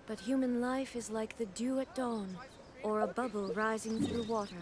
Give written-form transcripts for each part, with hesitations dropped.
But human life is like the dew at dawn, or a bubble rising through water.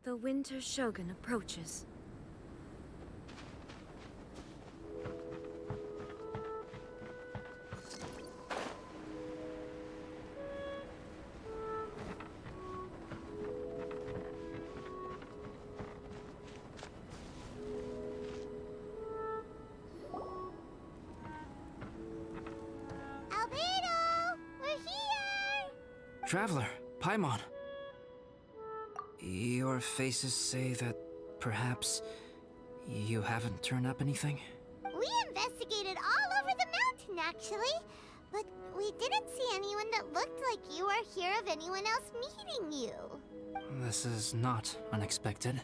The Winter Shogun approaches. Albedo! We're here! Traveler, Paimon. Your faces say that perhaps you haven't turned up anything? We investigated all over the mountain, actually. But we didn't see anyone that looked like you or hear of anyone else meeting you. This is not unexpected.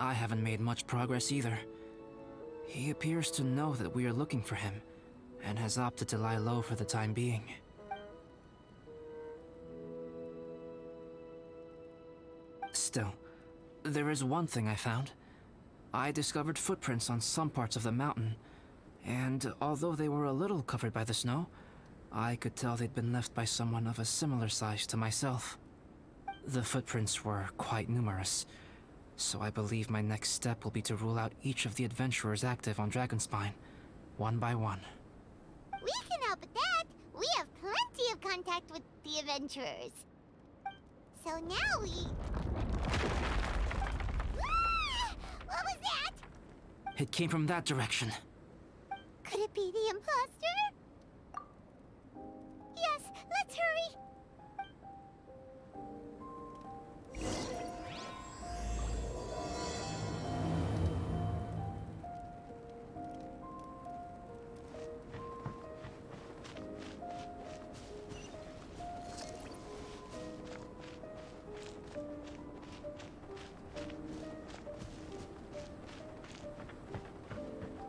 I haven't made much progress either. He appears to know that we are looking for him, and has opted to lie low for the time being. Still, there is one thing I found. I discovered footprints on some parts of the mountain, and although they were a little covered by the snow, I could tell they'd been left by someone of a similar size to myself. The footprints were quite numerous, so I believe my next step will be to rule out each of the adventurers active on Dragonspine, one by one. We can help with that. We have plenty of contact with the adventurers. So now we... Ah! What was that? It came from that direction. Could it be the imposter? Yes, let's hurry.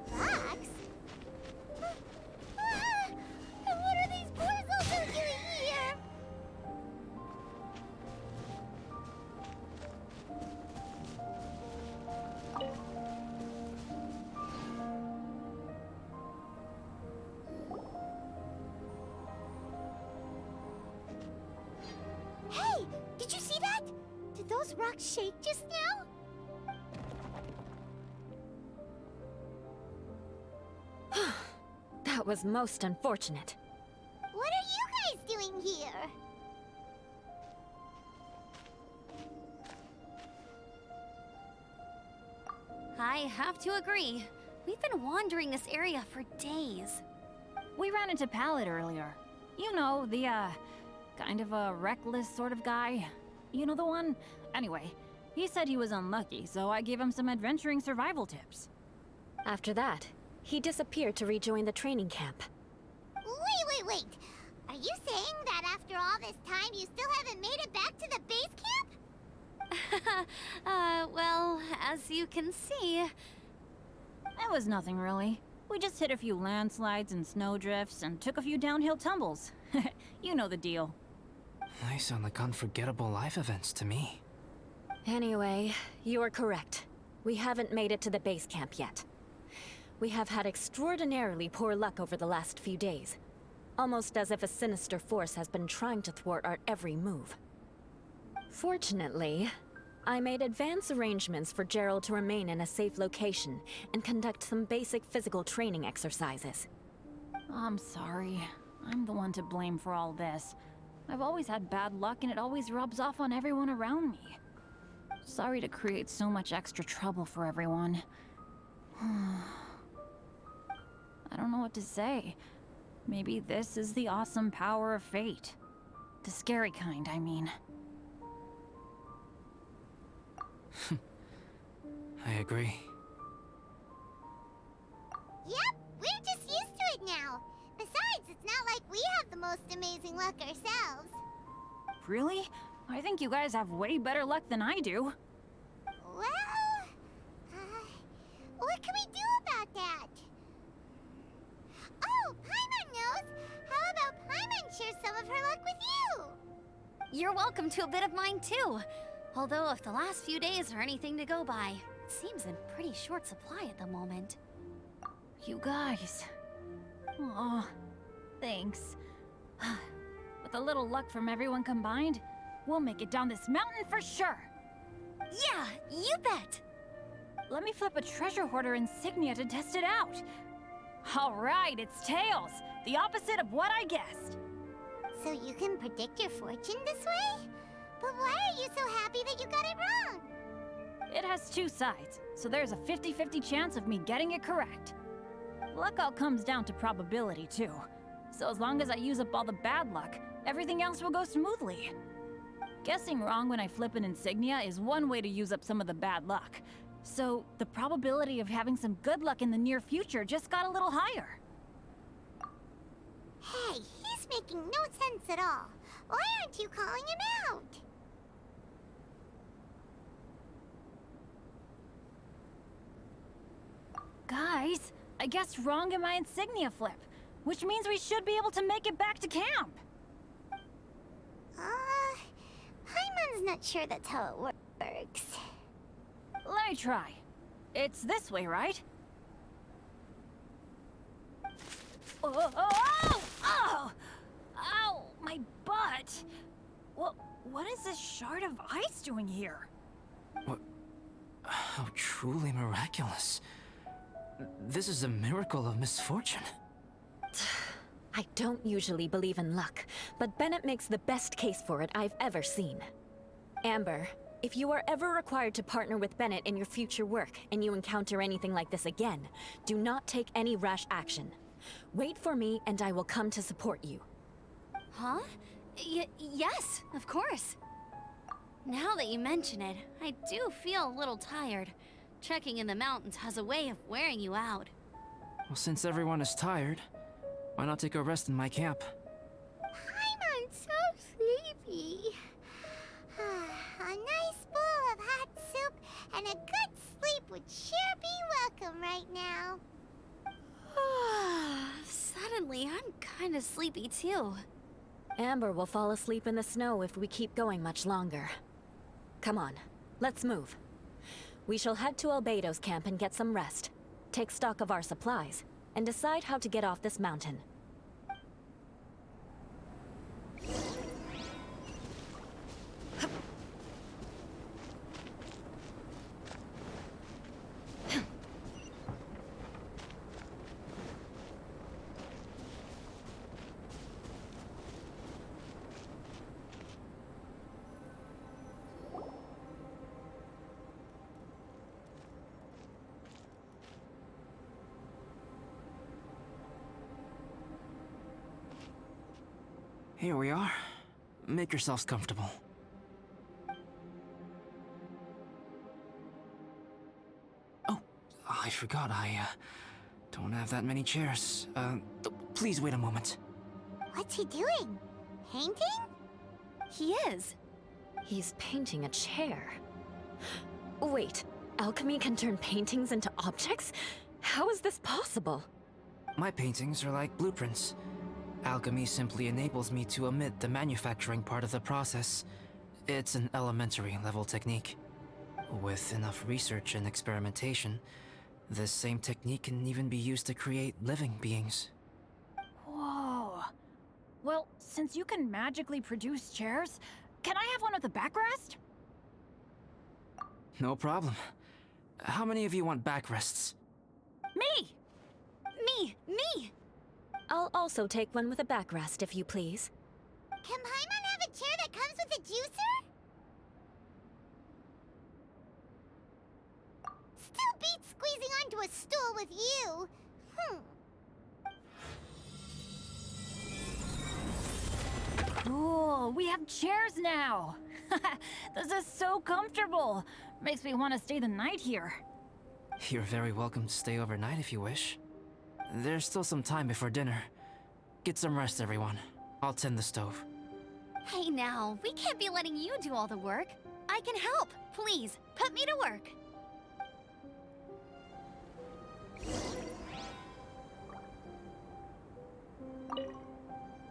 Fox? And what are these poor souls doing here? Hey, did you see that? Did those rocks shake just now? That was most unfortunate. What are you guys doing here? I have to agree. We've been wandering this area for days. We ran into Pallet earlier. You know, the, kind of a reckless sort of guy. You know the one? Anyway, he said he was unlucky, so I gave him some adventuring survival tips. After that, he disappeared to rejoin the training camp. Wait. Are you saying that after all this time you still haven't made it back to the base camp? Well, as you can see... It was nothing really. We just hit a few landslides and snowdrifts and took a few downhill tumbles. You know the deal. They sound like unforgettable life events to me. Anyway, you're correct. We haven't made it to the base camp yet. We have had extraordinarily poor luck over the last few days. Almost as if a sinister force has been trying to thwart our every move. Fortunately, I made advance arrangements for Gerald to remain in a safe location and conduct some basic physical training exercises. I'm sorry. I'm the one to blame for all this. I've always had bad luck and it always rubs off on everyone around me. Sorry to create so much extra trouble for everyone. I don't know what to say. Maybe this is the awesome power of fate. The scary kind, I mean. I agree. Yep, we're just used to it now. Besides, it's not like we have the most amazing luck ourselves. Really? I think you guys have way better luck than I do. Well, what can we do about that? Oh, Paimon knows! How about Paimon share some of her luck with you? You're welcome to a bit of mine too. Although if the last few days are anything to go by, it seems in pretty short supply at the moment. You guys. Aw, thanks. With a little luck from everyone combined, we'll make it down this mountain for sure. Yeah, you bet! Let me flip a treasure hoarder insignia to test it out. All right, it's tails. The opposite of what I guessed. So you can predict your fortune this way? But why are you so happy that you got it wrong? It has two sides, so there's a 50-50 chance of me getting it correct. Luck all comes down to probability, too. So as long as I use up all the bad luck, everything else will go smoothly. Guessing wrong when I flip an insignia is one way to use up some of the bad luck. So the probability of having some good luck in the near future just got a little higher. Hey, he's making no sense at all. Why aren't you calling him out? Guys, I guessed wrong in my insignia flip, which means we should be able to make it back to camp. Paimon's not sure that's how it works. Let me try. It's this way, right? Oh, oh, oh! Ow, my butt! What is this shard of ice doing here? What? How truly miraculous. This is a miracle of misfortune. I don't usually believe in luck, but Bennett makes the best case for it I've ever seen. Amber, if you are ever required to partner with Bennett in your future work and you encounter anything like this again, do not take any rash action. Wait for me and I will come to support you. Huh? Yes, of course. Now that you mention it, I do feel a little tired. Trekking in the mountains has a way of wearing you out. Well, since everyone is tired, why not take a rest in my camp? Paimon's so sleepy. A nice bowl of hot soup and a good sleep would sure be welcome right now. Suddenly, I'm kinda sleepy too. Amber will fall asleep in the snow if we keep going much longer. Come on, let's move. We shall head to Albedo's camp and get some rest, take stock of our supplies, and decide how to get off this mountain. Here we are. Make yourselves comfortable. Oh, I forgot I don't have that many chairs. Please wait a moment. What's he doing? Painting? He is. He's painting a chair. Wait, alchemy can turn paintings into objects? How is this possible? My paintings are like blueprints. Alchemy simply enables me to omit the manufacturing part of the process. It's an elementary level technique. With enough research and experimentation, this same technique can even be used to create living beings. Whoa. Well, since you can magically produce chairs, can I have one with a backrest? No problem. How many of you want backrests? Me! Me! I'll also take one with a backrest, if you please. Can Paimon have a chair that comes with a juicer? Still beats squeezing onto a a stool with you. Cool, we have chairs now. This is so comfortable. Makes me want to stay the night here. You're very welcome to stay overnight if you wish. There's still some time before dinner. Get some rest, everyone. I'll tend the stove. Hey now, we can't be letting you do all the work. I can help. Please, put me to work.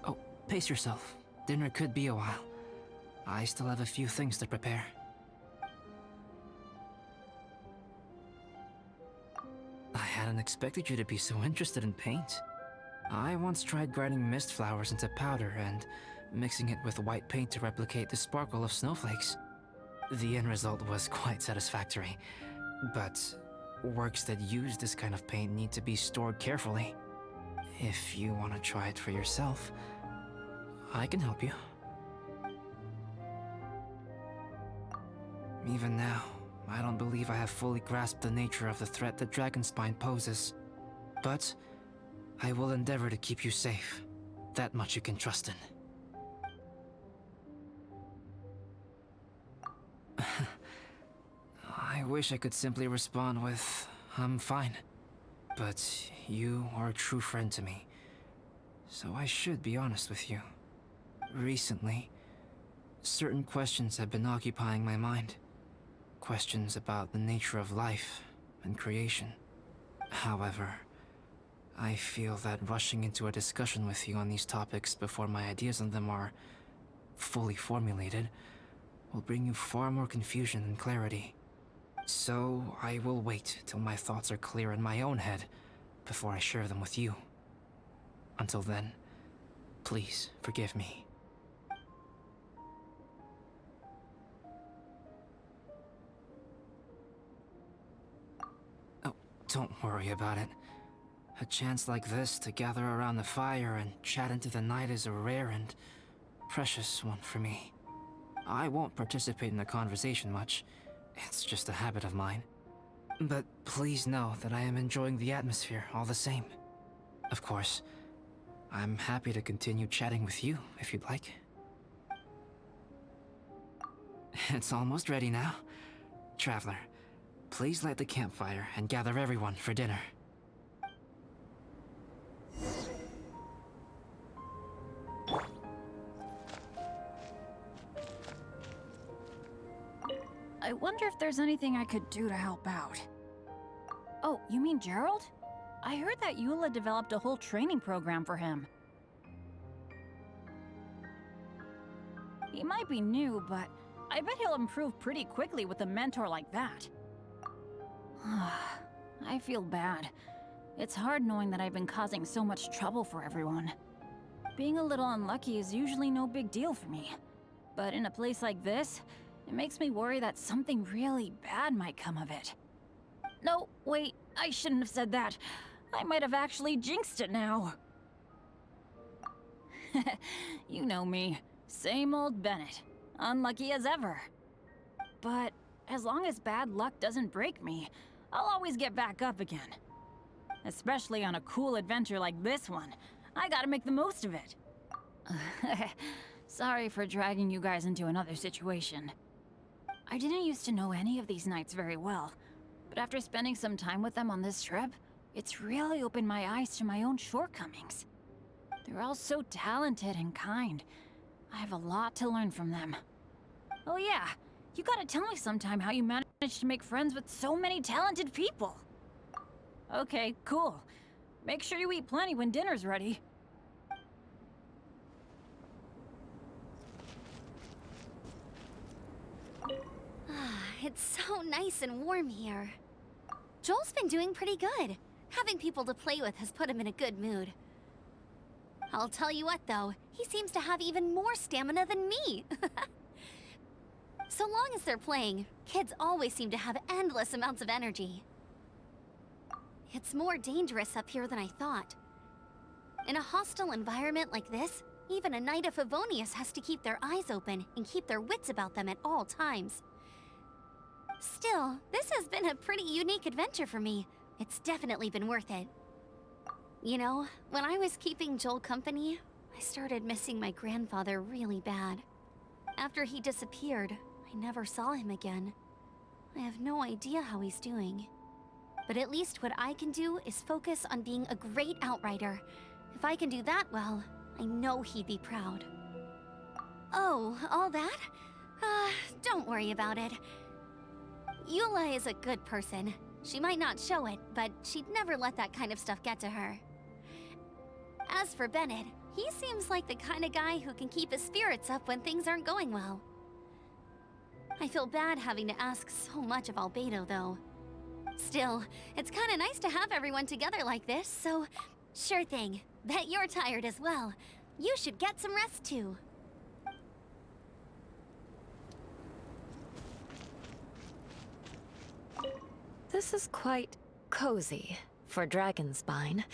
Oh, pace yourself. Dinner could be a while. I still have a few things to prepare. I hadn't expected you to be so interested in paint. I once tried grinding mist flowers into powder and mixing it with white paint to replicate the sparkle of snowflakes. The end result was quite satisfactory, but works that use this kind of paint need to be stored carefully. If you want to try it for yourself, I can help you. Even now, I don't believe I have fully grasped the nature of the threat that Dragonspine poses. But I will endeavor to keep you safe. That much you can trust in. I wish I could simply respond with, I'm fine. But you are a true friend to me, so I should be honest with you. Recently, certain questions have been occupying my mind. Questions about the nature of life and creation. However, I feel that rushing into a discussion with you on these topics before my ideas on them are fully formulated will bring you far more confusion than clarity. So I will wait till my thoughts are clear in my own head before I share them with you. Until then, please forgive me. Oh, don't worry about it. A chance like this to gather around the fire and chat into the night is a rare and precious one for me. I won't participate in the conversation much. It's just a habit of mine. But please know that I am enjoying the atmosphere all the same. Of course, I'm happy to continue chatting with you if you'd like. It's almost ready now. Traveler, please light the campfire and gather everyone for dinner. I wonder if there's anything I could do to help out. Oh, you mean Gerald? I heard that Eula developed a whole training program for him. He might be new, but I bet he'll improve pretty quickly with a mentor like that. I feel bad. It's hard knowing that I've been causing so much trouble for everyone. Being a little unlucky is usually no big deal for me. But in a place like this, it makes me worry that something really bad might come of it. No, wait, I shouldn't have said that. I might have actually jinxed it now. You know me. Same old Bennett. Unlucky as ever. But as long as bad luck doesn't break me, I'll always get back up again. Especially on a cool adventure like this one. I gotta make the most of it. Sorry for dragging you guys into another situation. I didn't used to know any of these knights very well, but after spending some time with them on this trip, it's really opened my eyes to my own shortcomings. They're all so talented and kind. I have a lot to learn from them. Oh yeah, you gotta tell me sometime how you managed to make friends with so many talented people. Okay, cool. Make sure you eat plenty when dinner's ready. It's so nice and warm here. Joel's been doing pretty good. Having people to play with has put him in a good mood. I'll tell you what, though, he seems to have even more stamina than me. So long as they're playing, kids always seem to have endless amounts of energy. It's more dangerous up here than I thought. In a hostile environment like this, even a Knight of Favonius has to keep their eyes open and keep their wits about them at all times. Still, this has been a pretty unique adventure for me, It's definitely been worth it. You know, when I was keeping Joel company, I started missing my grandfather really bad. After he disappeared, I never saw him again. I have no idea how he's doing. But at least what I can do is focus on being a great outrider. If I can do that well, I know he'd be proud. Oh, all that? Don't worry about it. Eula is a good person. She might not show it, but she'd never let that kind of stuff get to her. As for Bennett, he seems like the kind of guy who can keep his spirits up when things aren't going well. I feel bad having to ask so much of Albedo, though. Still, it's kind of nice to have everyone together like this, so sure thing. Bet you're tired as well. You should get some rest too. This is quite cozy for Dragonspine.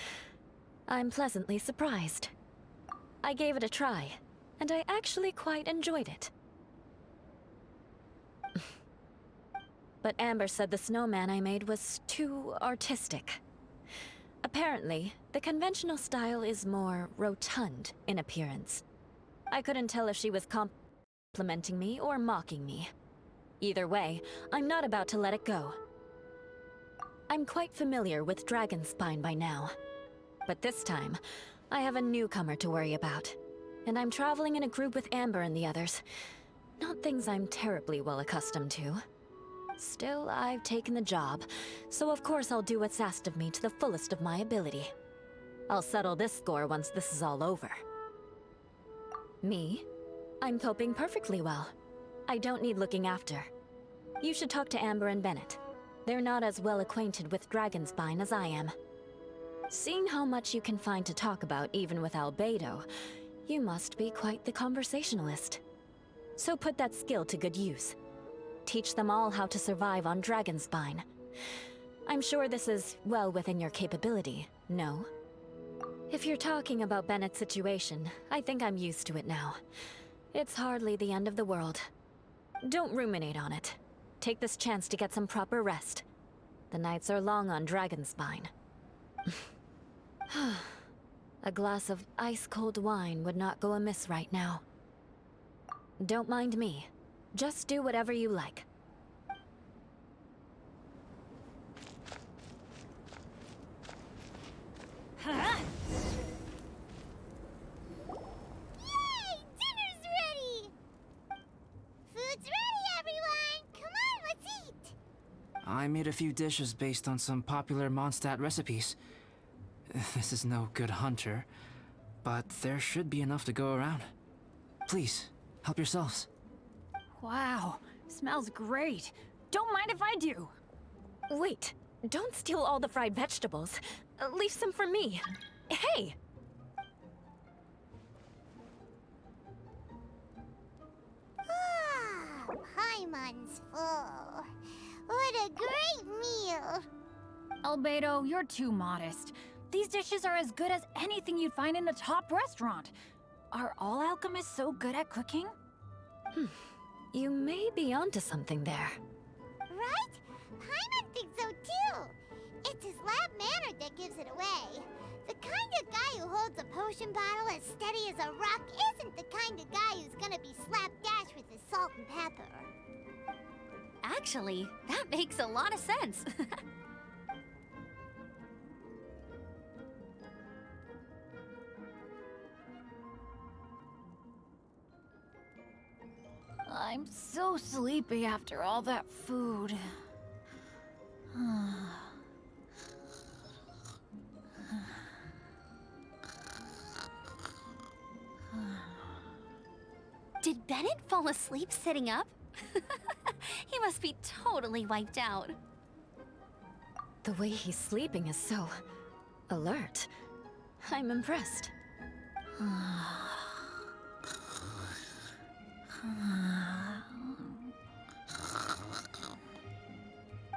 I'm pleasantly surprised. I gave it a try, and I actually quite enjoyed it. But Amber said the snowman I made was too artistic. Apparently, the conventional style is more rotund in appearance. I couldn't tell if she was complimenting me or mocking me. Either way, I'm not about to let it go. I'm quite familiar with Dragonspine by now. But this time, I have a newcomer to worry about. And I'm traveling in a group with Amber and the others. Not things I'm terribly well accustomed to. Still, I've taken the job, so of course I'll do what's asked of me to the fullest of my ability. I'll settle this score once this is all over. Me? I'm coping perfectly well. I don't need looking after. You should talk to Amber and Bennett. They're not as well acquainted with Dragonspine as I am. Seeing how much you can find to talk about even with Albedo, you must be quite the conversationalist. So put that skill to good use. Teach them all how to survive on Dragonspine. I'm sure this is well within your capability, no? If you're talking about Bennett's situation, I think I'm used to it now. It's hardly the end of the world. Don't ruminate on it. Take this chance to get some proper rest. The nights are long on Dragonspine. A glass of ice-cold wine would not go amiss right now. Don't mind me. Just do whatever you like. Huh? Yay! Dinner's ready! Food's ready, everyone! Come on, let's eat! I made a few dishes based on some popular Mondstadt recipes. This is no good hunter, but there should be enough to go around. Please, help yourselves. Wow, smells great. Don't mind if I do. Wait, don't steal all the fried vegetables. Leave some for me. Hey! Ah, Paimon's full. What a great meal! Albedo, you're too modest. These dishes are as good as anything you'd find in a top restaurant. Are all alchemists so good at cooking? You may be onto something there. Right? Paimon thinks so too. It's his lab manner that gives it away. The kind of guy who holds a potion bottle as steady as a rock isn't the kind of guy who's gonna be slapdash with his salt and pepper. Actually, that makes a lot of sense. I'm so sleepy after all that food. Did Bennett fall asleep sitting up? He must be totally wiped out. The way he's sleeping is so alert. I'm impressed.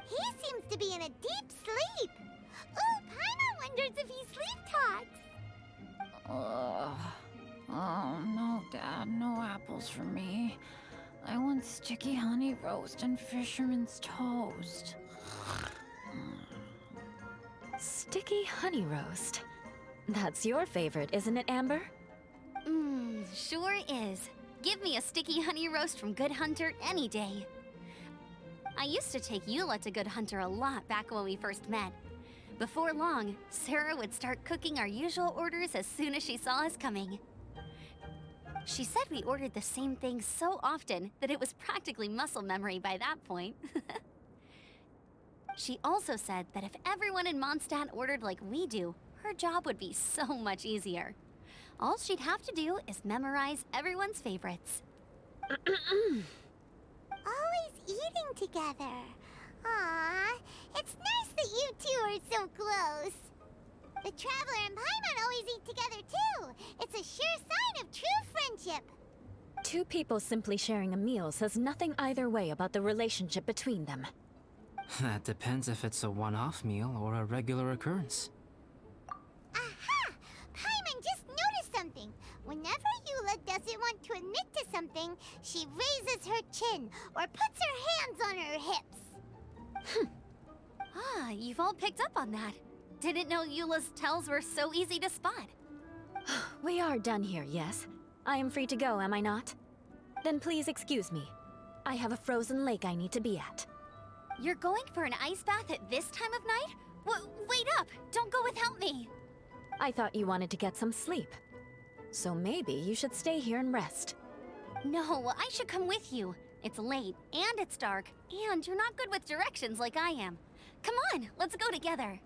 He seems to be in a deep sleep. Ooh, Paimon wonders if he sleep talks. Oh, no, Dad, no apples for me. I want sticky honey roast and fisherman's toast. Sticky honey roast. That's your favorite, isn't it, Amber? Sure is. Give me a sticky honey roast from Good Hunter any day. I used to take Eula to Good Hunter a lot back when we first met. Before long, Sarah would start cooking our usual orders as soon as she saw us coming. She said we ordered the same thing so often that it was practically muscle memory by that point. She also said that if everyone in Mondstadt ordered like we do, her job would be so much easier. All she'd have to do is memorize everyone's favorites. Always eating together. Aww, it's nice that you two are so close. The Traveler and Paimon always eat together too. It's a sure sign of true friendship. Two people simply sharing a meal says nothing either way about the relationship between them. That depends if it's a one-off meal or a regular occurrence. Aha! Paimon just noticed something. Whenever Eula doesn't want to admit to something, she raises her chin or puts her hands on her hips. Ah, you've all picked up on that. Didn't know Eula's tells were so easy to spot. We are done here, yes? I am free to go, am I not? Then please excuse me. I have a frozen lake I need to be at. You're going for an ice bath at this time of night? Wait up! Don't go without me! I thought you wanted to get some sleep. So maybe you should stay here and rest. No, I should come with you. It's late, and it's dark, and you're not good with directions like I am. Come on, let's go together.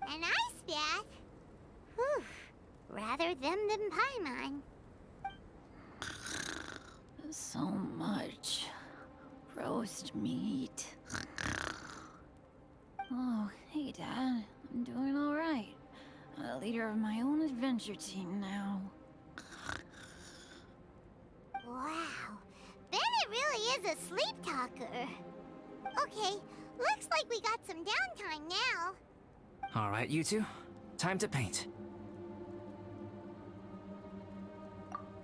An ice bath? Whew. Rather them than Paimon. So much roast meat. Oh, hey, Dad. I'm doing all right. I'm the leader of my own adventure team now. Wow. Bennett really is a sleep talker. Okay, looks like we got some downtime now. All right, you two. Time to paint.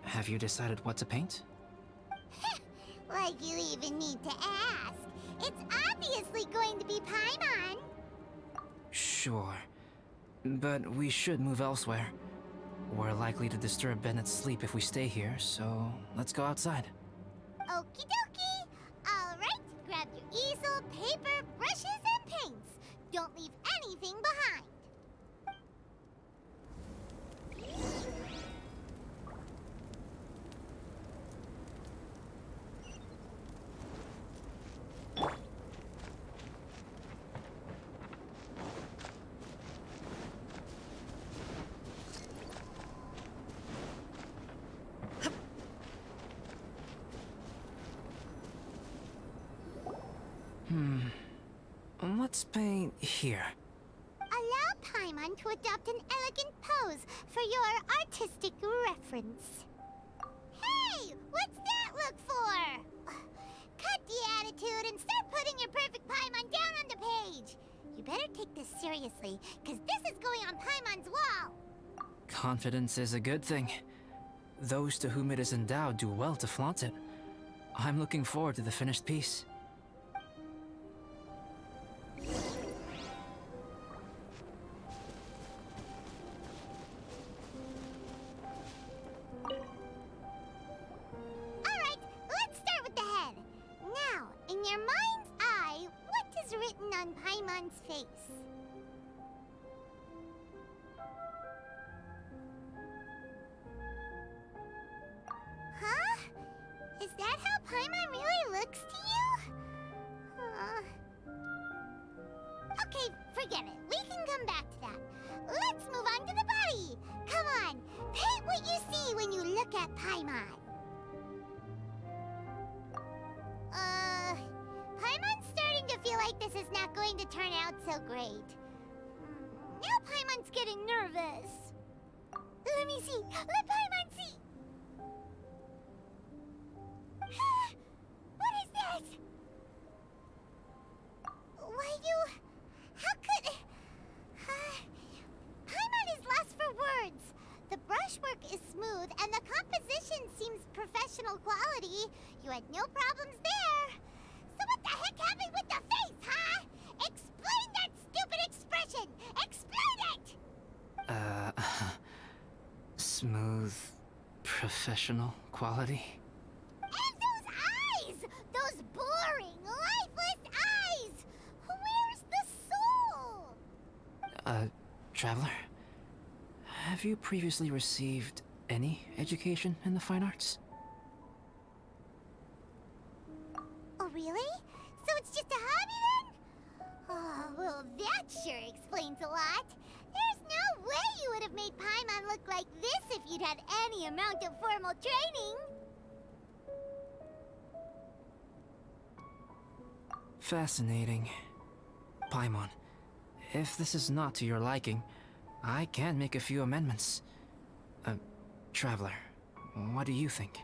Have you decided what to paint? Like you even need to ask. It's obviously going to be Paimon. Sure. But we should move elsewhere. We're likely to disturb Bennett's sleep if we stay here, so let's go outside. Okie dokie. All right, grab your easel, paper, brushes, and paints. Don't leave anything behind. Let's paint here. Allow Paimon to adopt an elegant pose for your artistic reference. Hey, what's that look for? Cut the attitude and start putting your perfect Paimon down on the page. You better take this seriously, because this is going on Paimon's wall. Confidence is a good thing. Those to whom it is endowed do well to flaunt it. I'm looking forward to the finished piece. Alright, let's start with the head. Now, in your mind's eye, what is written on Paimon's face? Huh? Is that how Paimon really looks to you? Okay, forget it. We can come back to that. Let's move on to the body. Come on, paint what you see when you look at Paimon. Paimon's starting to feel like this is not going to turn out so great. Now Paimon's getting nervous. Let me see. Let Paimon see. What is that? Why, you... How could... Paimon is lost for words. The brushwork smooth, professional quality. And those eyes! Those boring, lifeless eyes! Where's the soul? Traveler? Have you previously received any education in the fine arts? Oh, really? So it's just a hobby then? Oh, well, that sure explains a lot. There's no way you would have made Paimon look like this if you'd had any amount of formal training. Fascinating. Paimon, if this is not to your liking, I can make a few amendments. Traveler, what do you think?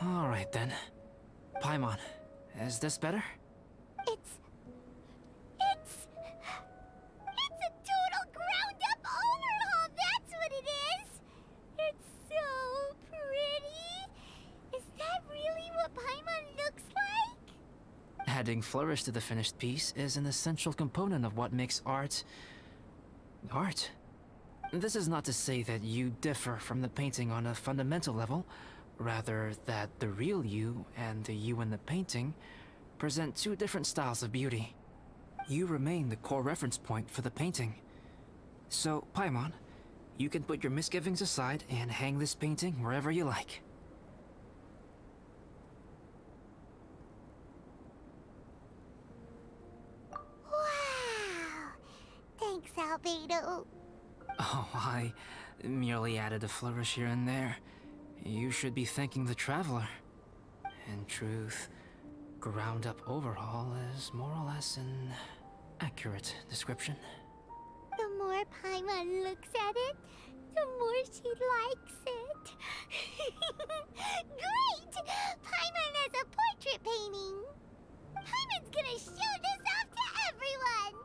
All right then. Paimon, is this better? It's a total ground-up overhaul, that's what it is! It's so pretty! Is that really what Paimon looks like? Adding flourish to the finished piece is an essential component of what makes art... art. This is not to say that you differ from the painting on a fundamental level, rather that the real you and the you in the painting present two different styles of beauty. You remain the core reference point for the painting. So, Paimon, you can put your misgivings aside and hang this painting wherever you like. Wow! Thanks, Albedo. Oh, I merely added a flourish here and there. You should be thanking the traveler. In truth, ground-up overhaul is more or less an accurate description. The more Paimon looks at it, the more she likes it. Great! Paimon has a portrait painting! Paimon's gonna show this off to everyone!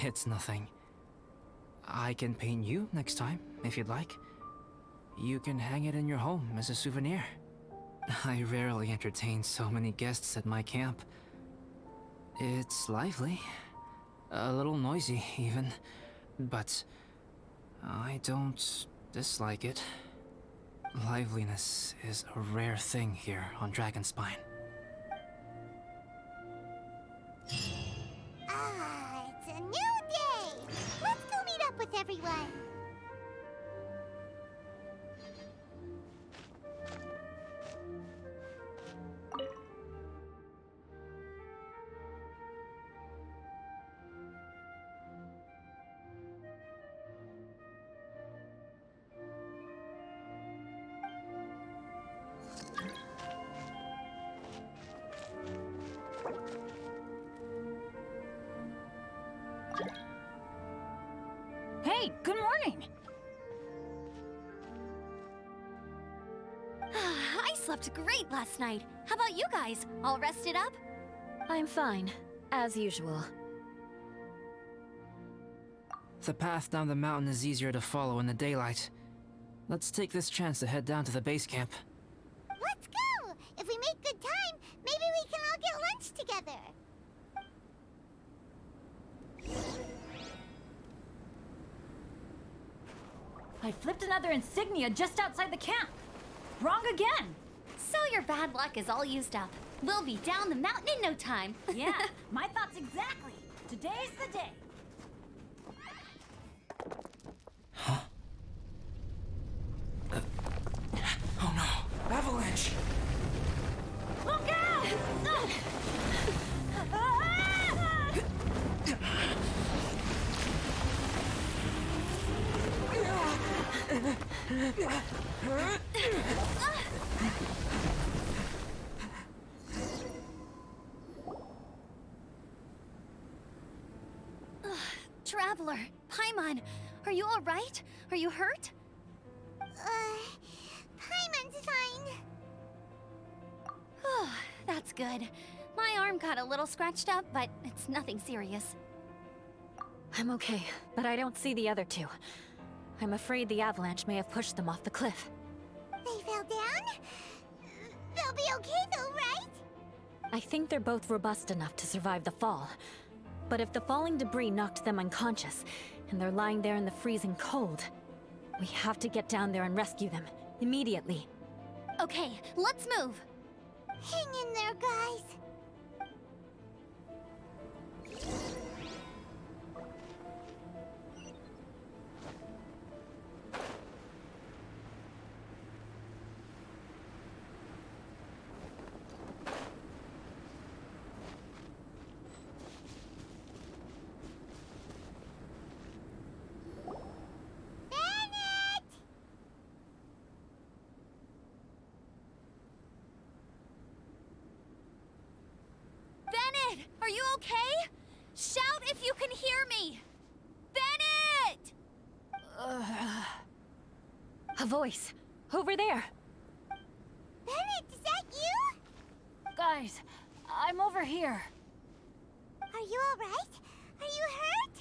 It's nothing. I can paint you next time, if you'd like. You can hang it in your home as a souvenir. I rarely entertain so many guests at my camp. It's lively. A little noisy, even. But I don't dislike it. Liveliness is a rare thing here on Dragonspine. Ah, it's a new day! Let's go meet up with everyone! Hey, good morning! I slept great last night. How about you guys? All rested up? I'm fine, as usual. The path down the mountain is easier to follow in the daylight. Let's take this chance to head down to the base camp. Let's go! If we make good time, maybe we can all get lunch together. I flipped another insignia just outside the camp. Wrong again! So your bad luck is all used up. We'll be down the mountain in no time. Yeah, my thoughts exactly. Today's the day. Oh no! Avalanche! Look out! Traveler, Paimon, are you all right? Are you hurt? Paimon's fine. Oh, that's good. My arm got a little scratched up, but it's nothing serious. I'm okay, but I don't see the other two. I'm afraid the avalanche may have pushed them off the cliff. They fell down? They'll be okay though, right? I think they're both robust enough to survive the fall. But if the falling debris knocked them unconscious, and they're lying there in the freezing cold, we have to get down there and rescue them, immediately. Okay, let's move. Hang in there, guys. Bennett, are you okay? Shout if you can hear me! Bennett! A voice! Over there! Bennett, is that you? Guys, I'm over here. Are you alright? Are you hurt?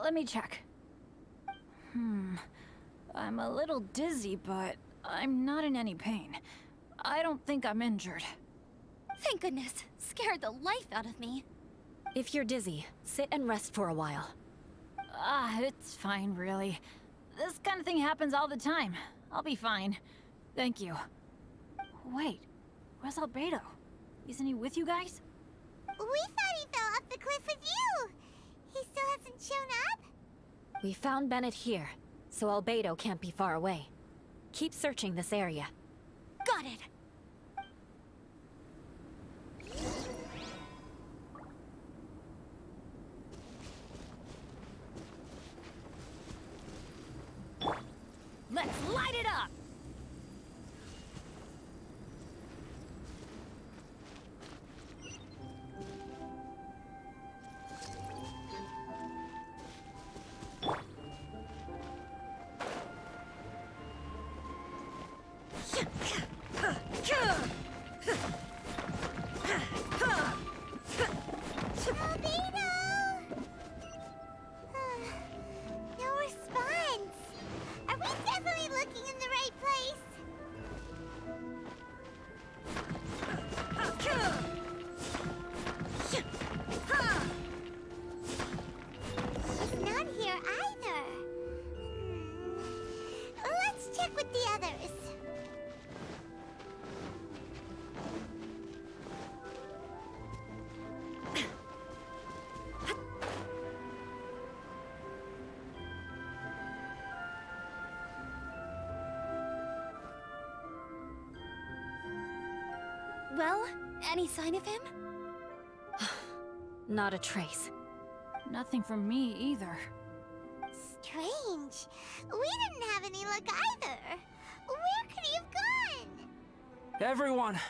Let me check. I'm a little dizzy, but I'm not in any pain. I don't think I'm injured. Thank goodness. Scared the life out of me. If you're dizzy, sit and rest for a while. It's fine, really. This kind of thing happens all the time. I'll be fine. Thank you. Wait, where's Albedo? Isn't he with you guys? We thought he fell off the cliff with you. He still hasn't shown up? We found Bennett here, so Albedo can't be far away. Keep searching this area. Got it. Let's light it up! No response. Are we definitely looking in the right place? It's not here either. Let's check with the others. Well, any sign of him? Not a trace. Nothing from me either. Strange. We didn't have any luck either. Where could he have gone? Everyone!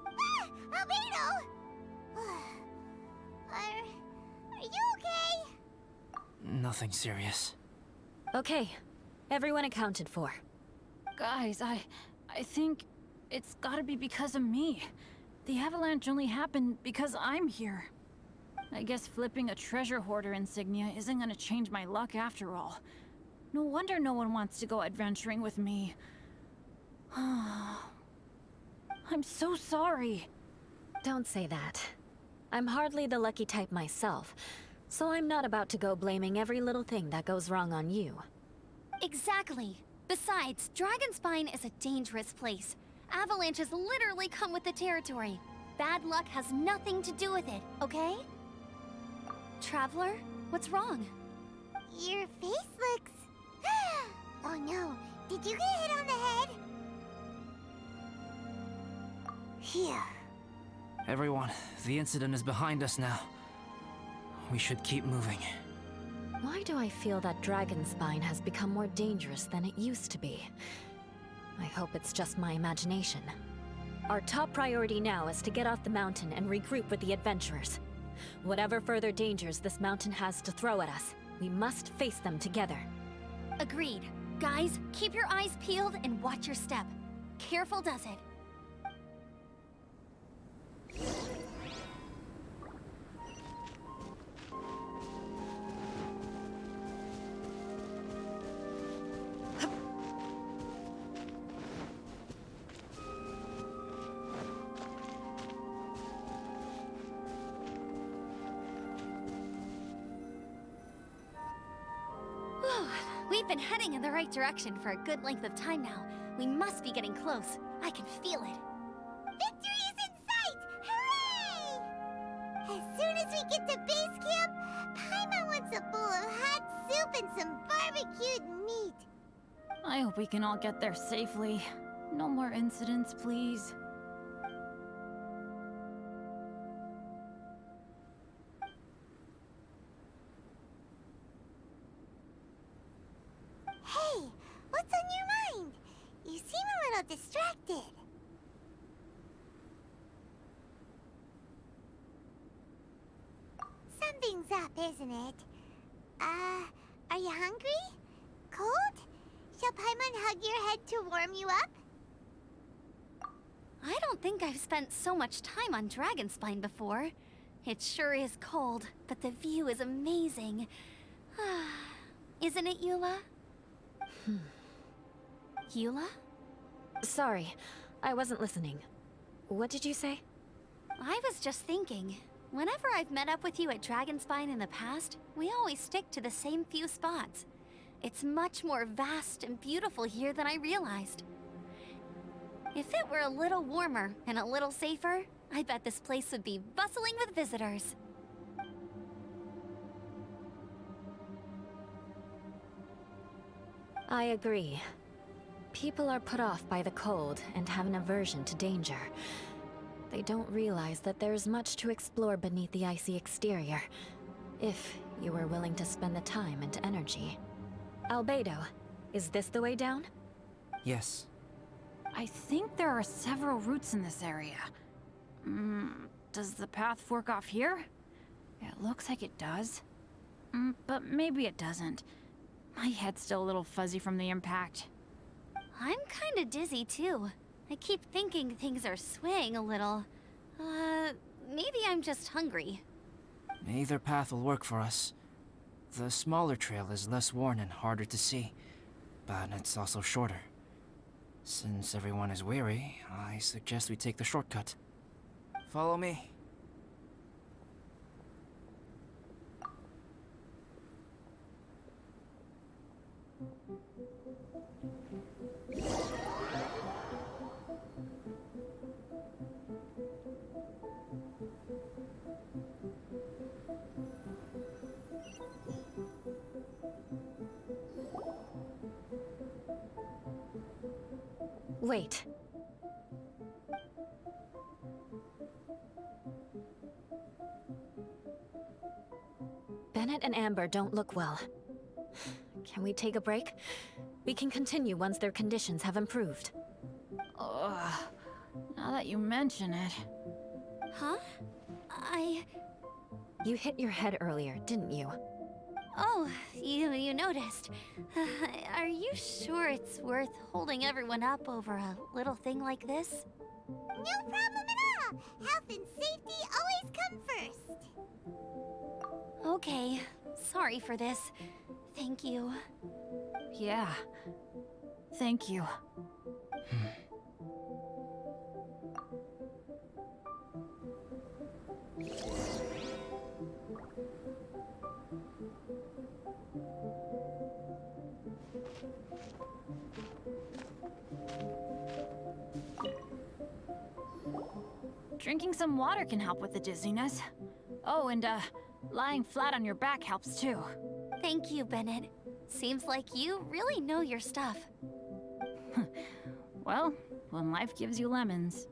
Ah, Albedo! Are you okay? Nothing serious. Okay, everyone accounted for. Guys, I think it's gotta be because of me. The avalanche only happened because I'm here. I guess flipping a treasure hoarder insignia isn't gonna change my luck after all. No wonder no one wants to go adventuring with me. I'm so sorry. Don't say that. I'm hardly the lucky type myself, so I'm not about to go blaming every little thing that goes wrong on you. Exactly. Besides, Dragonspine is a dangerous place. Avalanches literally come with the territory. Bad luck has nothing to do with it, okay? Traveler, what's wrong? Your face looks... Oh no, did you get hit on the head? Phew. Everyone, the incident is behind us now. We should keep moving. Why do I feel that Dragonspine has become more dangerous than it used to be? I hope it's just my imagination. Our top priority now is to get off the mountain and regroup with the adventurers. Whatever further dangers this mountain has to throw at us, we must face them together. Agreed. Guys, keep your eyes peeled and watch your step. Careful does it. We've been heading in the right direction for a good length of time now. We must be getting close. I can feel it. Victory is in sight! Hooray! As soon as we get to base camp, Paimon wants a bowl of hot soup and some barbecued meat. I hope we can all get there safely. No more incidents, please. Hey, what's on your mind? You seem a little distracted. Something's up, isn't it? Are you hungry? Cold? Shall Paimon hug your head to warm you up? I don't think I've spent so much time on Dragonspine before. It sure is cold, but the view is amazing. Isn't it, Eula? Eula? Sorry, I wasn't listening. What did you say? I was just thinking, whenever I've met up with you at Dragonspine in the past, we always stick to the same few spots. It's much more vast and beautiful here than I realized. If it were a little warmer and a little safer, I bet this place would be bustling with visitors. I agree. People are put off by the cold and have an aversion to danger. They don't realize that there's much to explore beneath the icy exterior, if you were willing to spend the time and energy. Albedo, is this the way down? Yes. I think there are several routes in this area. Does the path fork off here? It looks like it does. But maybe it doesn't. My head's still a little fuzzy from the impact. I'm kinda dizzy too. I keep thinking things are swaying a little. Maybe I'm just hungry. Either path will work for us. The smaller trail is less worn and harder to see, but it's also shorter. Since everyone is weary, I suggest we take the shortcut. Follow me. Wait. Bennett and Amber don't look well. Can we take a break? We can continue once their conditions have improved. Ugh. Now that you mention it. Huh? You hit your head earlier, didn't you? Oh, you noticed. Are you sure it's worth holding everyone up over a little thing like this? No problem at all. Health and safety always come first. Okay, sorry for this. Thank you. Yeah. Thank you. Drinking some water can help with the dizziness. Oh, and lying flat on your back helps too. Thank you, Bennett. Seems like you really know your stuff. Well, when life gives you lemons.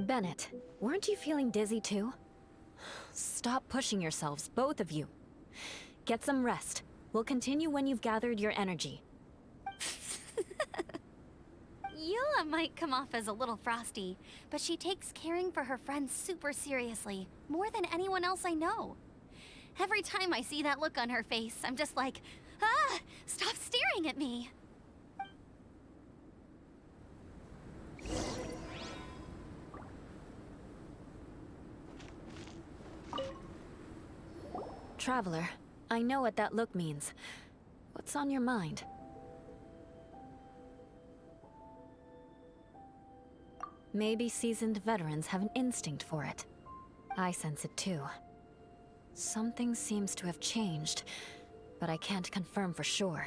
Bennett, weren't you feeling dizzy too? Stop pushing yourselves, both of you. Get some rest. We'll continue when you've gathered your energy. Eula might come off as a little frosty, but she takes caring for her friends super seriously, more than anyone else I know. Every time I see that look on her face, I'm just like, ah, stop staring at me. Traveler, I know what that look means. What's on your mind? Maybe seasoned veterans have an instinct for it. I sense it too. Something seems to have changed, but I can't confirm for sure.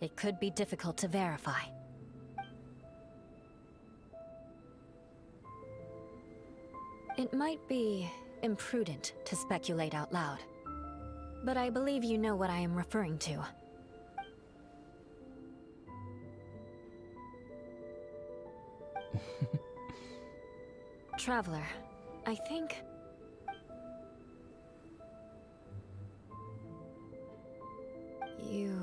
It could be difficult to verify. It might be imprudent to speculate out loud, but I believe you know what I am referring to. Traveler, I think... you...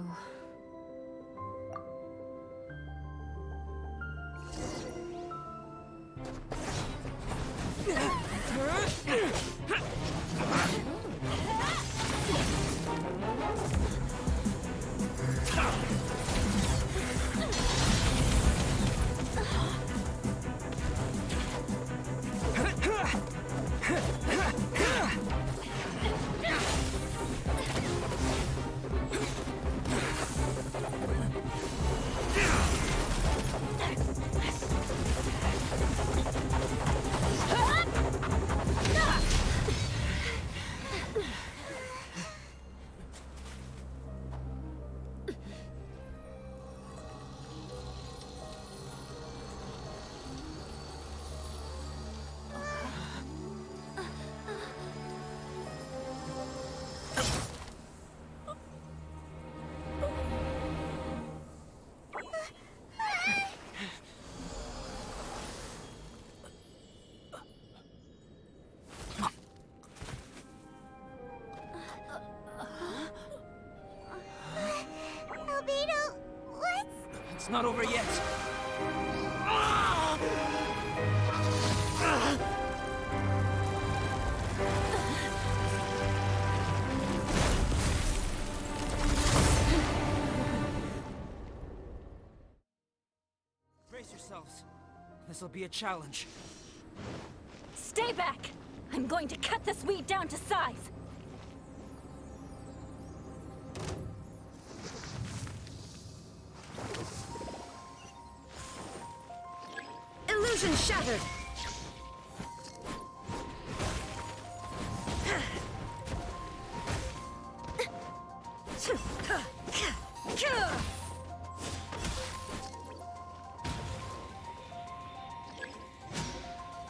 Albedo, what's... It's not over yet. Brace yourselves. This'll be a challenge. Stay back! I'm going to cut this weed down to size! Illusion shattered!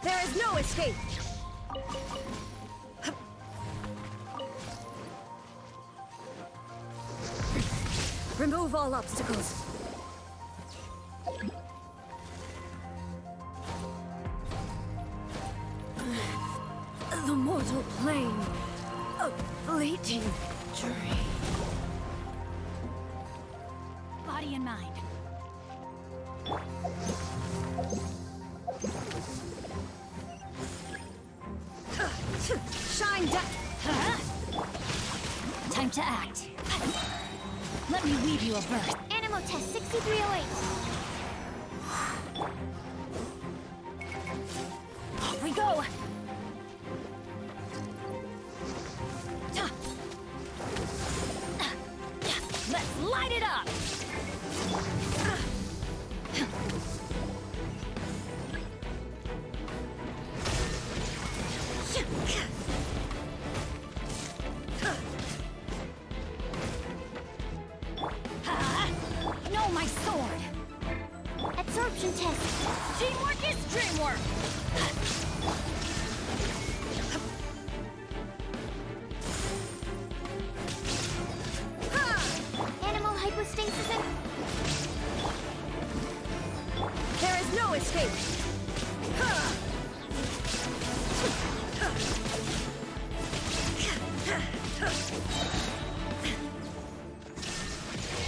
There is no escape! Remove all obstacles. The mortal plane of fleeting dream. Body and mind. Shine down. Time to act. Let me weave you a verse. Animal test 6308. Off we go! Let's light it up! No, my sword! Absorption test. Teamwork is dreamwork! Animal hypostasis in... There is no escape.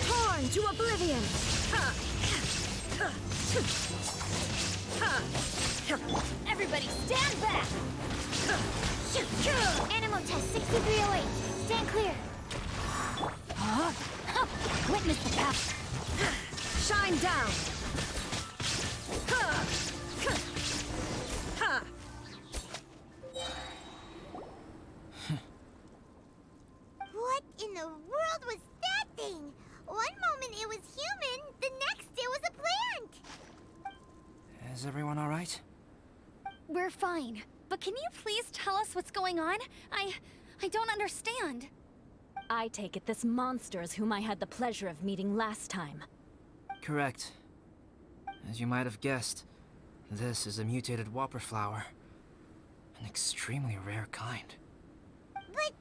Torn to oblivion. Everybody stand back! Animal test 6308. Stand clear. Huh? Witness the path! Shine down. What in the world was that thing? One moment it was human, the next it was a plant. Is everyone all right? We're fine. But can you please tell us what's going on? I don't understand. I take it this monster is whom I had the pleasure of meeting last time. Correct. As you might have guessed, this is a mutated whopper flower. An extremely rare kind. But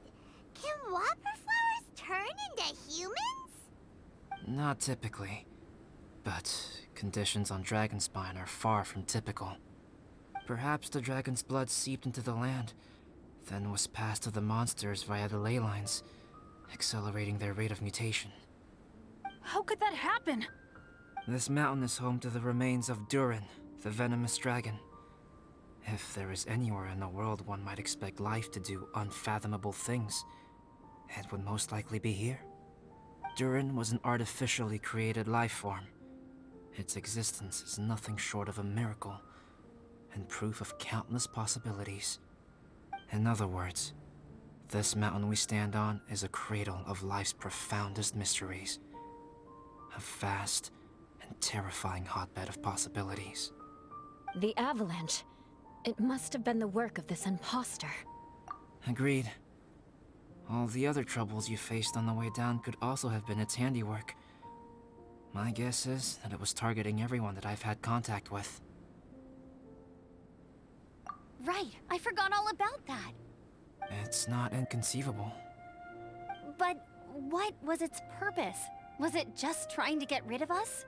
can whopper flowers turn into humans? Not typically, but conditions on Dragonspine are far from typical. Perhaps the dragon's blood seeped into the land, then was passed to the monsters via the ley lines, accelerating their rate of mutation. How could that happen? This mountain is home to the remains of Durin, the venomous dragon. If there is anywhere in the world one might expect life to do unfathomable things, it would most likely be here. Durin was an artificially created life form. Its existence is nothing short of a miracle, and proof of countless possibilities. In other words, this mountain we stand on is a cradle of life's profoundest mysteries. A vast and terrifying hotbed of possibilities. The avalanche. It must have been the work of this imposter. Agreed. All the other troubles you faced on the way down could also have been its handiwork. My guess is that it was targeting everyone that I've had contact with. Right, I forgot all about that. It's not inconceivable. But what was its purpose? Was it just trying to get rid of us?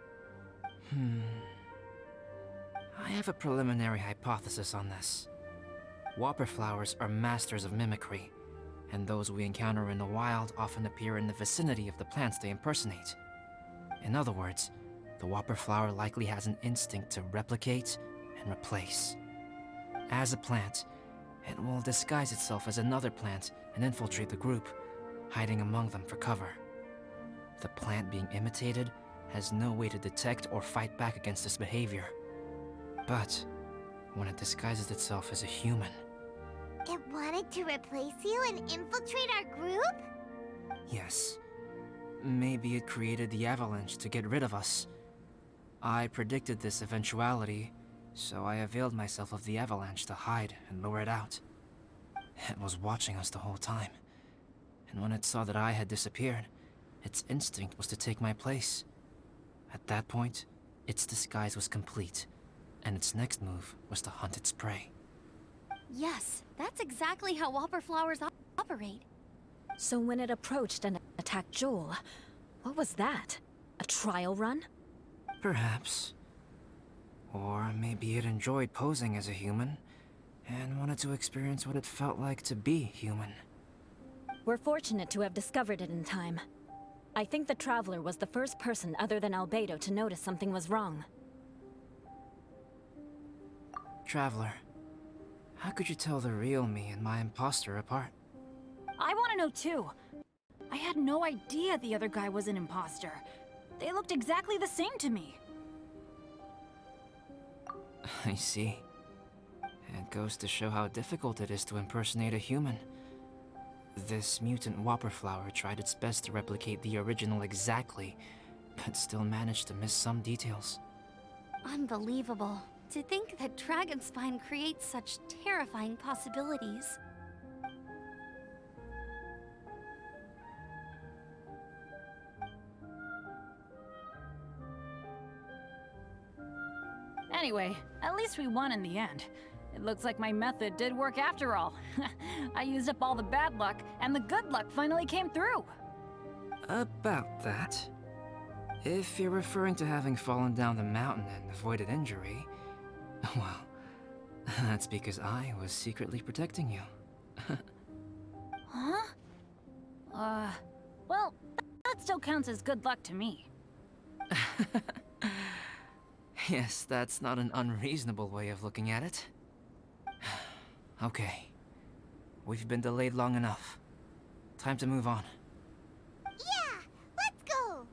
I have a preliminary hypothesis on this. Whopper flowers are masters of mimicry, and those we encounter in the wild often appear in the vicinity of the plants they impersonate. In other words, the whopper flower likely has an instinct to replicate and replace. As a plant, it will disguise itself as another plant and infiltrate the group, hiding among them for cover. The plant being imitated has no way to detect or fight back against this behavior. But when it disguises itself as a human... It wanted to replace you and infiltrate our group? Yes. Maybe it created the avalanche to get rid of us. I predicted this eventuality, so I availed myself of the avalanche to hide and lure it out. It was watching us the whole time, and when it saw that I had disappeared, its instinct was to take my place. At that point, its disguise was complete, and its next move was to hunt its prey. Yes, that's exactly how whopper flowers operate. So when it approached and attacked Joel, what was that? A trial run? Perhaps. Or maybe it enjoyed posing as a human, and wanted to experience what it felt like to be human. We're fortunate to have discovered it in time. I think the Traveler was the first person other than Albedo to notice something was wrong. Traveler, how could you tell the real me and my imposter apart? I want to know too. I had no idea the other guy was an imposter. They looked exactly the same to me. I see. It goes to show how difficult it is to impersonate a human. This mutant whopper flower tried its best to replicate the original exactly, but still managed to miss some details. Unbelievable. To think that Dragonspine creates such terrifying possibilities. Anyway, at least we won in the end. It looks like my method did work after all. I used up all the bad luck, and the good luck finally came through. About that. If you're referring to having fallen down the mountain and avoided injury, well, that's because I was secretly protecting you. Huh? Well, that still counts as good luck to me. Yes, that's not an unreasonable way of looking at it. Okay. We've been delayed long enough. Time to move on. Yeah, let's go!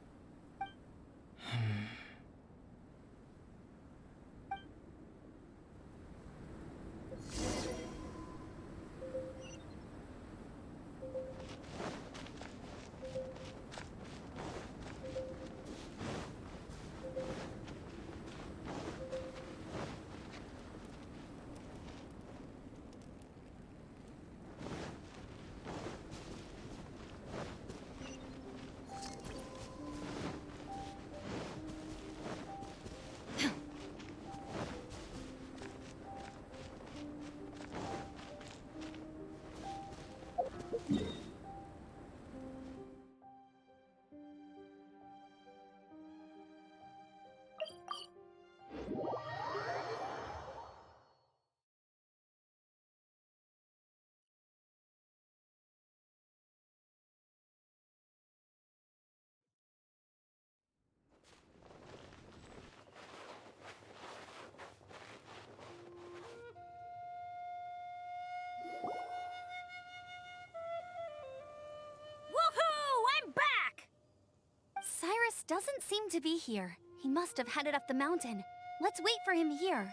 doesn't seem to be here. He must have headed up the mountain. Let's wait for him here.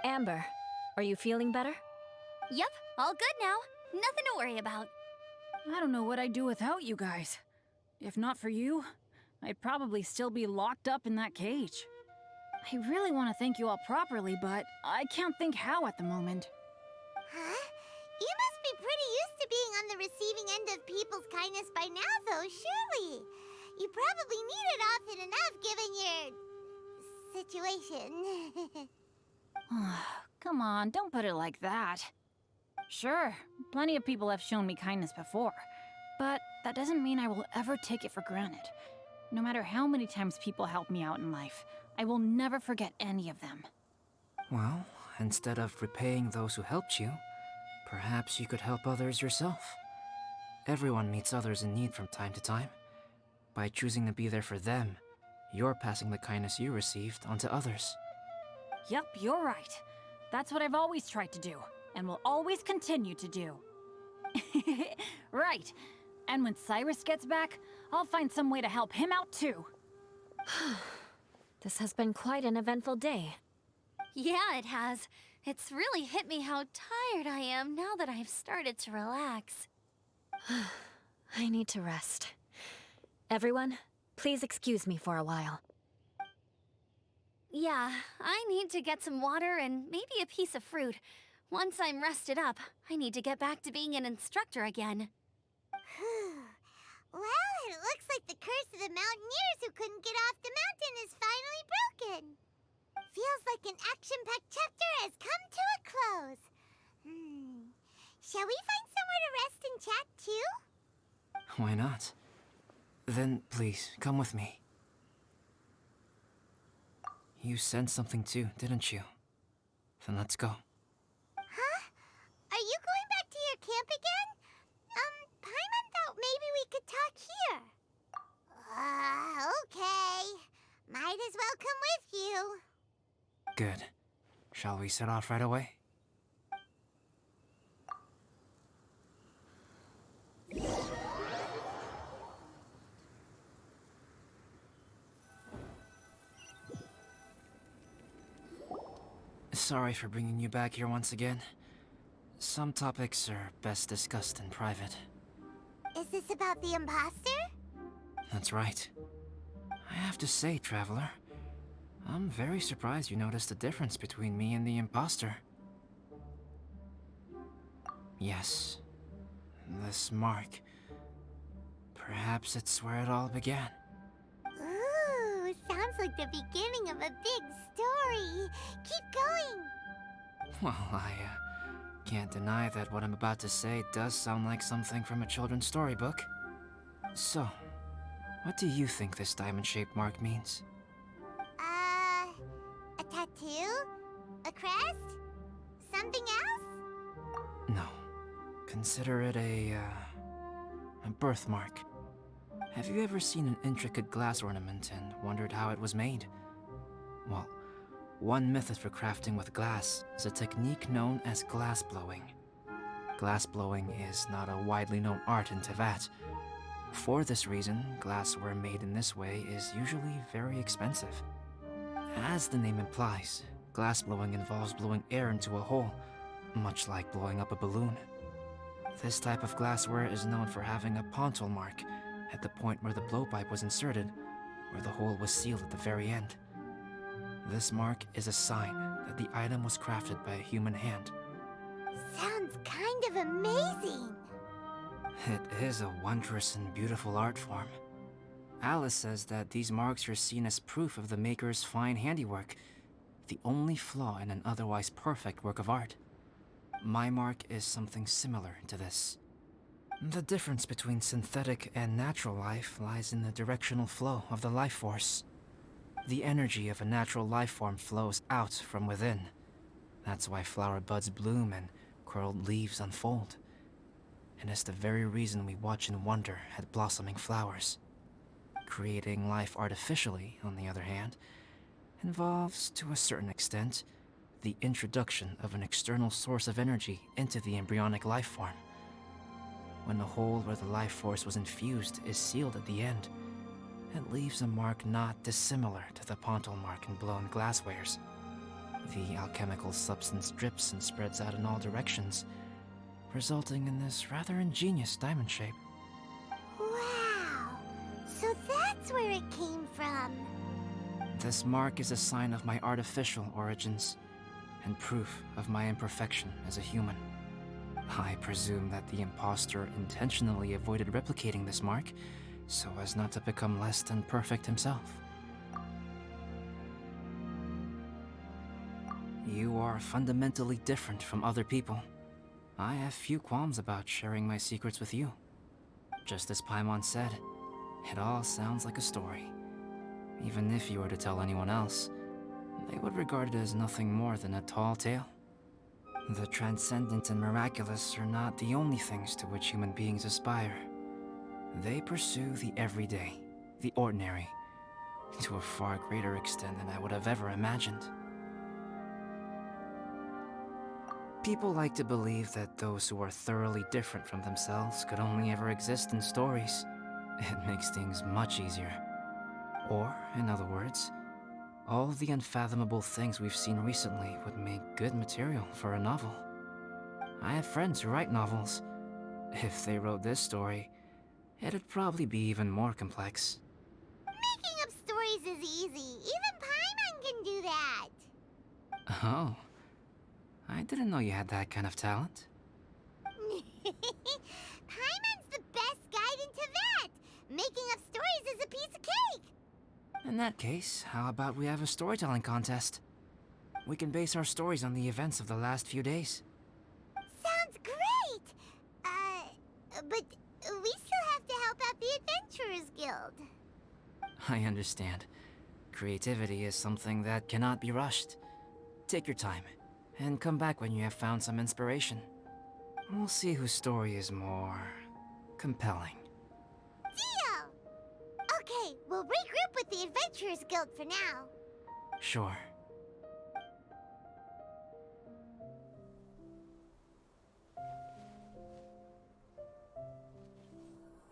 Amber, are you feeling better? Yep, all good now. Nothing to worry about. I don't know what I'd do without you guys. If not for you, I'd probably still be locked up in that cage. I really want to thank you all properly, but I can't think how at the moment. Huh? You must be pretty used to being on the receiving end of people's kindness by now, though, surely. You probably need it often enough, given your... situation. Come on, don't put it like that. Sure, plenty of people have shown me kindness before, but that doesn't mean I will ever take it for granted. No matter how many times people help me out in life, I will never forget any of them. Well, instead of repaying those who helped you, perhaps you could help others yourself. Everyone meets others in need from time to time. By choosing to be there for them, you're passing the kindness you received onto others. Yep, you're right. That's what I've always tried to do, and will always continue to do. Right. And when Cyrus gets back, I'll find some way to help him out too. This has been quite an eventful day. Yeah, it has. It's really hit me how tired I am now that I've started to relax. I need to rest. Everyone, please excuse me for a while. Yeah, I need to get some water and maybe a piece of fruit. Once I'm rested up, I need to get back to being an instructor again. Well, it looks like the curse of the mountaineers who couldn't get off the mountain is finally broken. Feels like an action-packed chapter has come to a close. Shall we find somewhere to rest and chat too? Why not? Then, please, come with me. You sensed something too, didn't you? Then let's go. Huh? Are you going back to your camp again? Paimon thought maybe we could talk here. Okay. Might as well come with you. Good. Shall we set off right away? Sorry for bringing you back here once again. Some topics are best discussed in private. Is this about the imposter? That's right. I have to say, Traveler, I'm very surprised you noticed the difference between me and the imposter. Yes, this mark. Perhaps it's where it all began. Ooh, sounds like the beginning of a big story. Keep going. Well, I can't deny that what I'm about to say does sound like something from a children's storybook. So, what do you think this diamond-shaped mark means? A tattoo? A crest? Something else? No. Consider it a birthmark. Have you ever seen an intricate glass ornament and wondered how it was made? Well, one method for crafting with glass is a technique known as glass blowing. Glass blowing is not a widely known art in Teyvat. For this reason, glassware made in this way is usually very expensive. As the name implies, glass blowing involves blowing air into a hole, much like blowing up a balloon. This type of glassware is known for having a pontil mark at the point where the blowpipe was inserted, where the hole was sealed at the very end. This mark is a sign that the item was crafted by a human hand. Sounds kind of amazing. It is a wondrous and beautiful art form. Alice says that these marks are seen as proof of the maker's fine handiwork, the only flaw in an otherwise perfect work of art. My mark is something similar to this. The difference between synthetic and natural life lies in the directional flow of the life force. The energy of a natural life form flows out from within. That's why flower buds bloom and curled leaves unfold. And it's the very reason we watch and wonder at blossoming flowers. Creating life artificially, on the other hand, involves, to a certain extent, the introduction of an external source of energy into the embryonic life form. When the hole where the life force was infused is sealed at the end, it leaves a mark not dissimilar to the pontal mark in blown glasswares. The alchemical substance drips and spreads out in all directions, resulting in this rather ingenious diamond shape. Wow! So that's where it came from. This mark is a sign of my artificial origins, and proof of my imperfection as a human. I presume that the impostor intentionally avoided replicating this mark, so as not to become less than perfect himself. You are fundamentally different from other people. I have few qualms about sharing my secrets with you. Just as Paimon said, it all sounds like a story. Even if you were to tell anyone else, they would regard it as nothing more than a tall tale. The transcendent and miraculous are not the only things to which human beings aspire. They pursue the everyday, the ordinary, to a far greater extent than I would have ever imagined. People like to believe that those who are thoroughly different from themselves could only ever exist in stories. It makes things much easier. Or, in other words, all the unfathomable things we've seen recently would make good material for a novel. I have friends who write novels. If they wrote this story, it'd probably be even more complex. Making up stories is easy. Even Paimon can do that. Oh, I didn't know you had that kind of talent. Paimon's the best guide into that. Making up stories is a piece of cake. In that case, how about we have a storytelling contest? We can base our stories on the events of the last few days. Sounds great. But we still have to help out the Adventurers Guild. I understand. Creativity is something that cannot be rushed. Take your time, and come back when you have found some inspiration. We'll see whose story is more compelling. Deal! Okay, we'll regroup with the Adventurers Guild for now. Sure.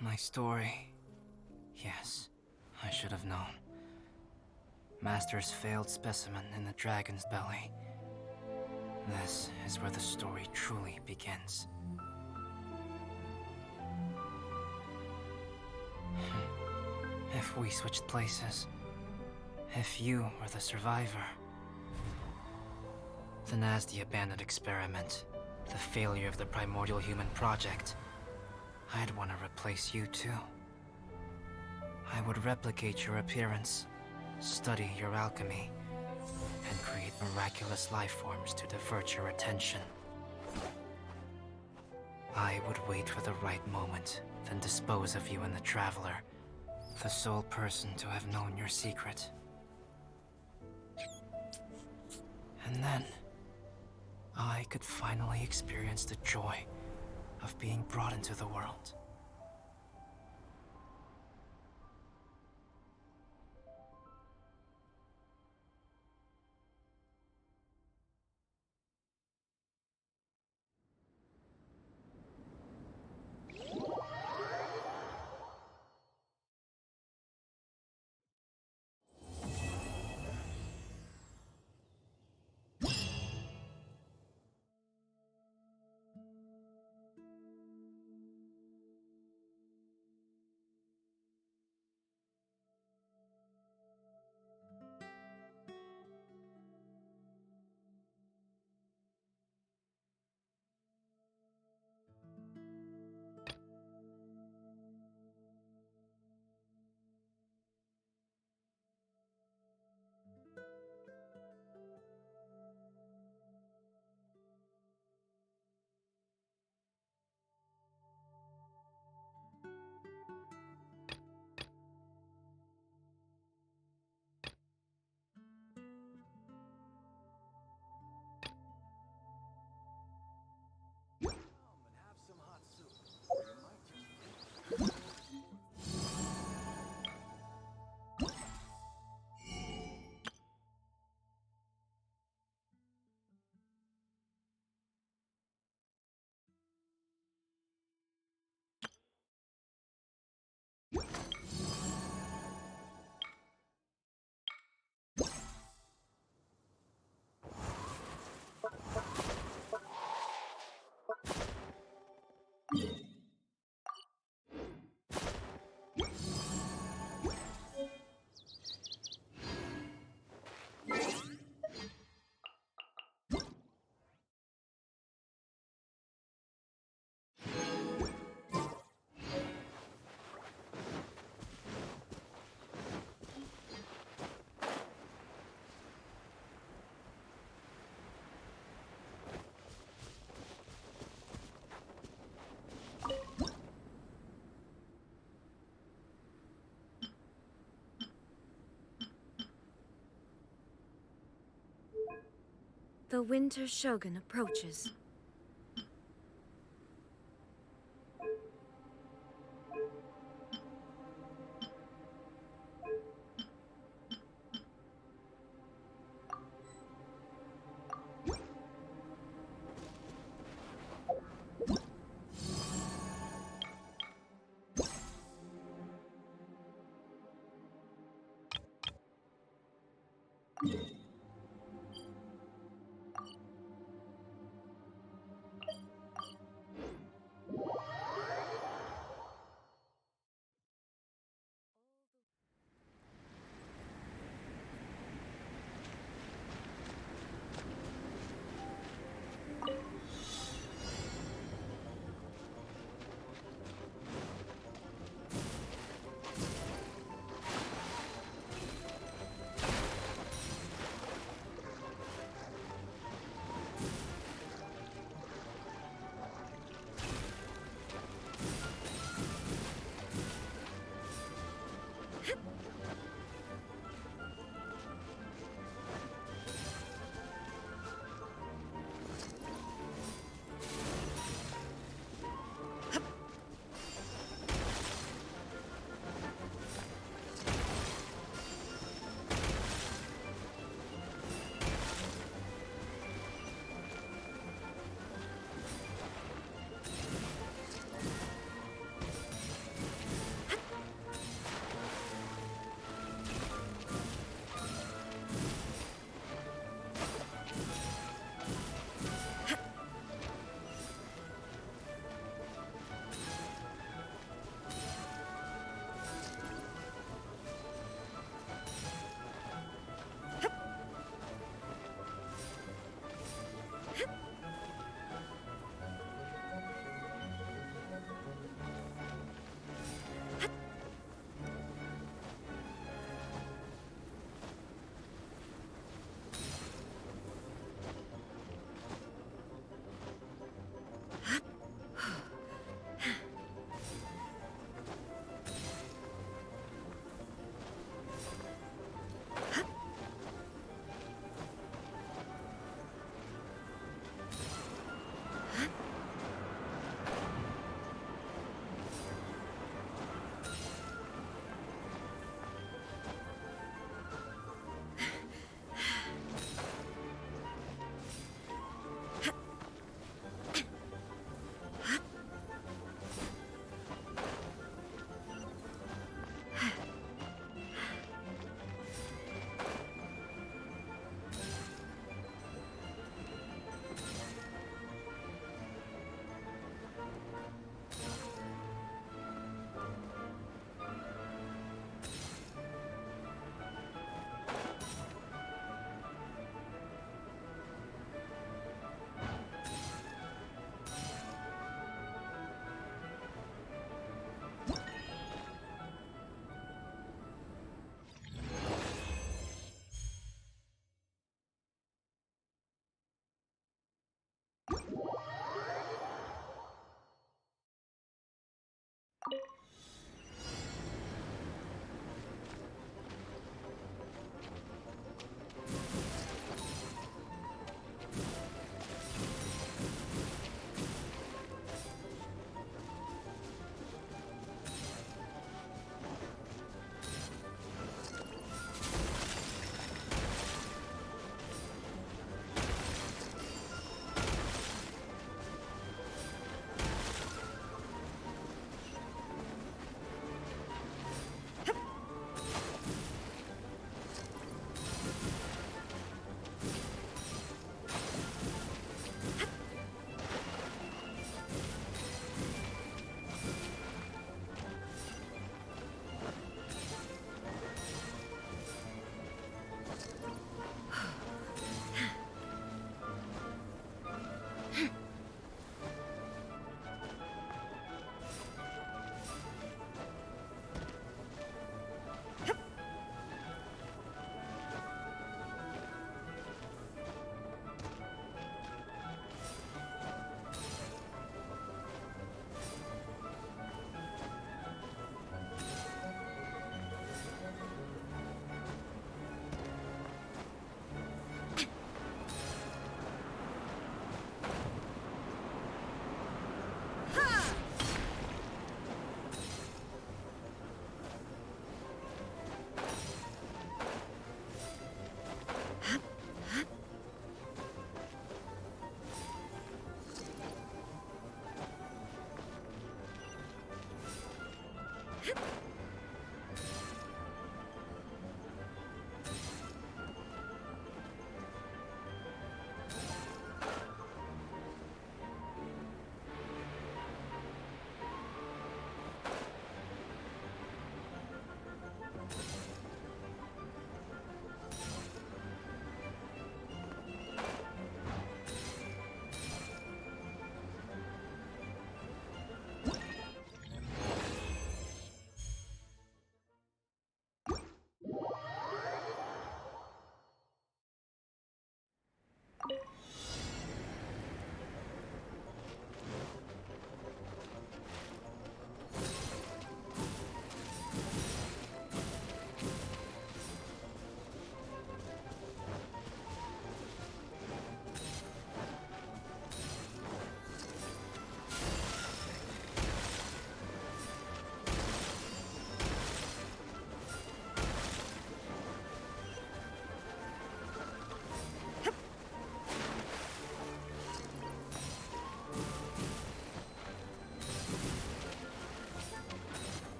My story. Yes, I should have known. Master's failed specimen in the dragon's belly. This is where the story truly begins. If we switched places, if you were the survivor, then as the abandoned experiment, the failure of the primordial human project, I'd want to replace you too. I would replicate your appearance, study your alchemy, and create miraculous life forms to divert your attention. I would wait for the right moment, then dispose of you and the Traveler, the sole person to have known your secret. And then, I could finally experience the joy of being brought into the world. The Winter Shogun approaches.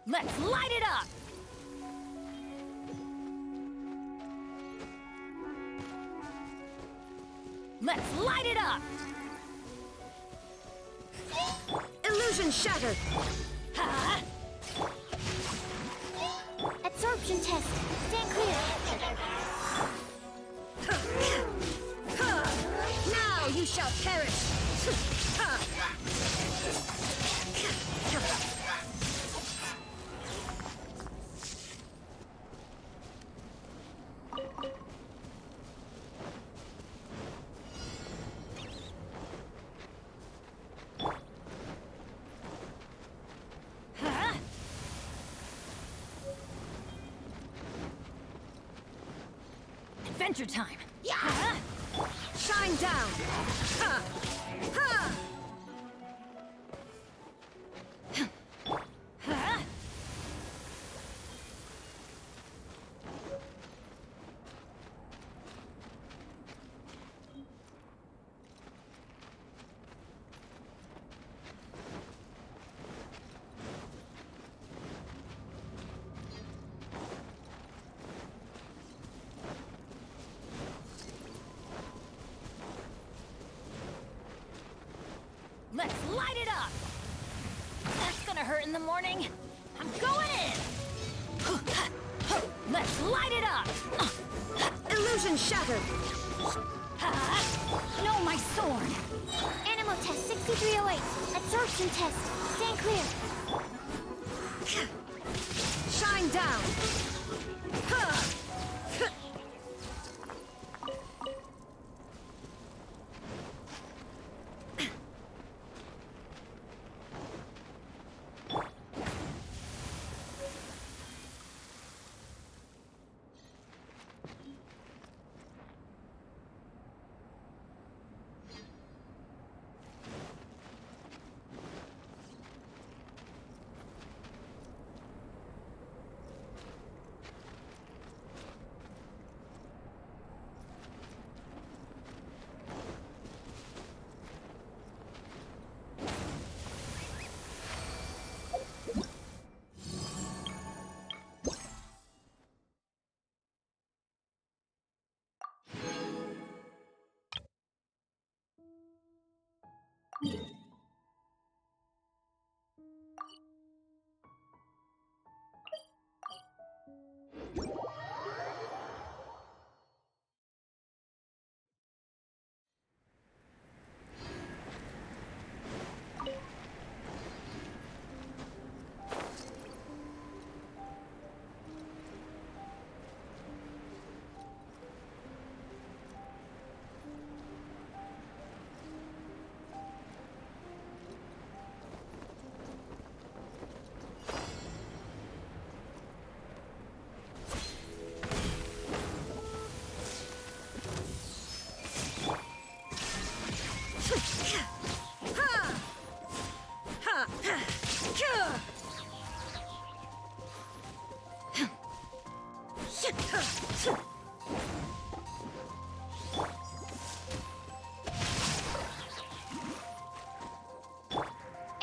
Let's light it up! Let's light it up! Illusion shattered! Absorption test. Stand clear. Now you shall perish! Adventure time! Shine down! Ha! Ha! Let's light it up! That's gonna hurt in the morning. I'm going in! Let's light it up! Illusion shattered! No, my sword! Animal test 6308. Absorption test. Stand clear. Shine down! Ha!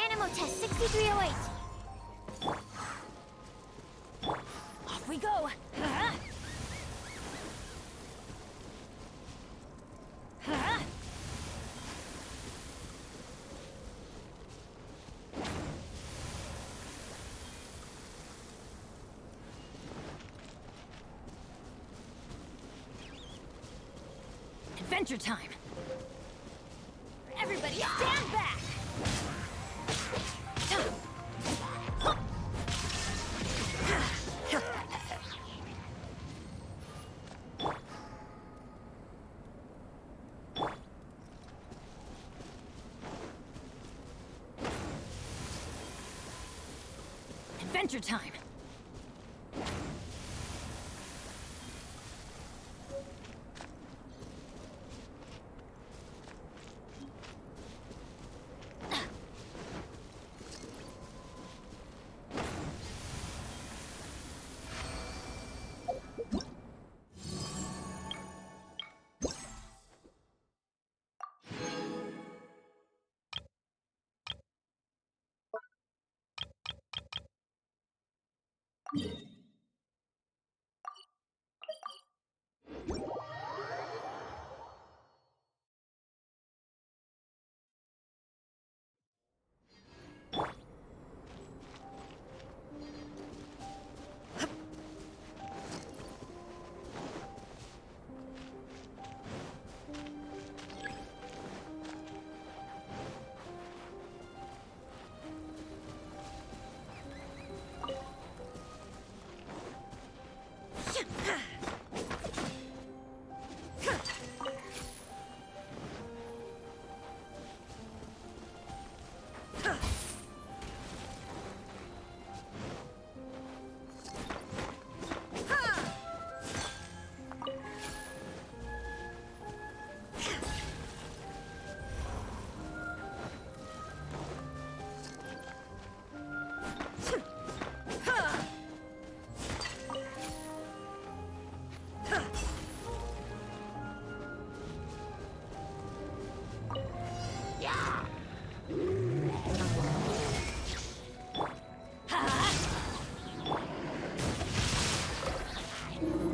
Animal test 6308. Off we go! Adventure time! Everybody stand back! Adventure time!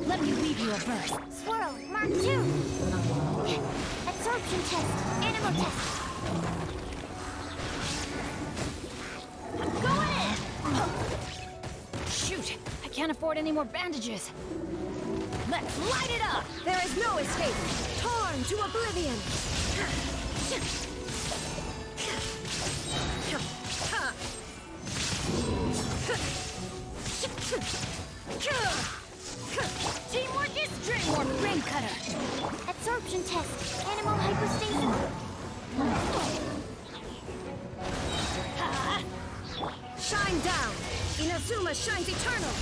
Let me weave you a verse. Swirl, Mark 2. Absorption test, animal test. I'm going in! Shoot! I can't afford any more bandages. Let's light it up! There is no escape. Torn to oblivion. Teamwork is dreamwork, Rain Cutter! Absorption test, animal hypostasis. Shine down. Inazuma shines eternal.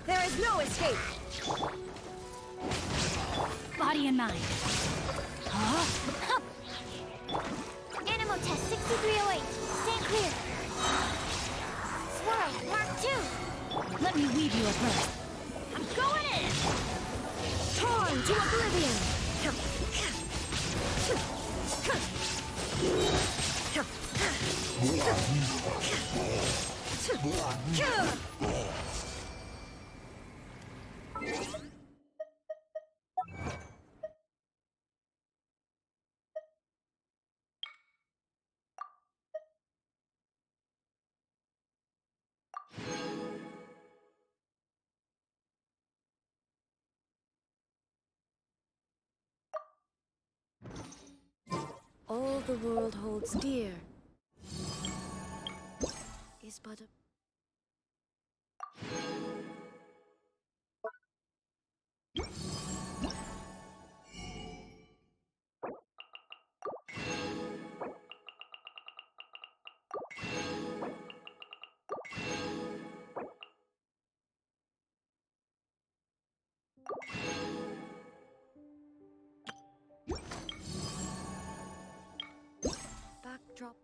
There is no escape. Body and mind. Huh? Animal test 6308. Stand clear. Swirl, Mark 2. Let me weave you a verse. I'm going in! Torn to oblivion. All the world holds dear is but a drop.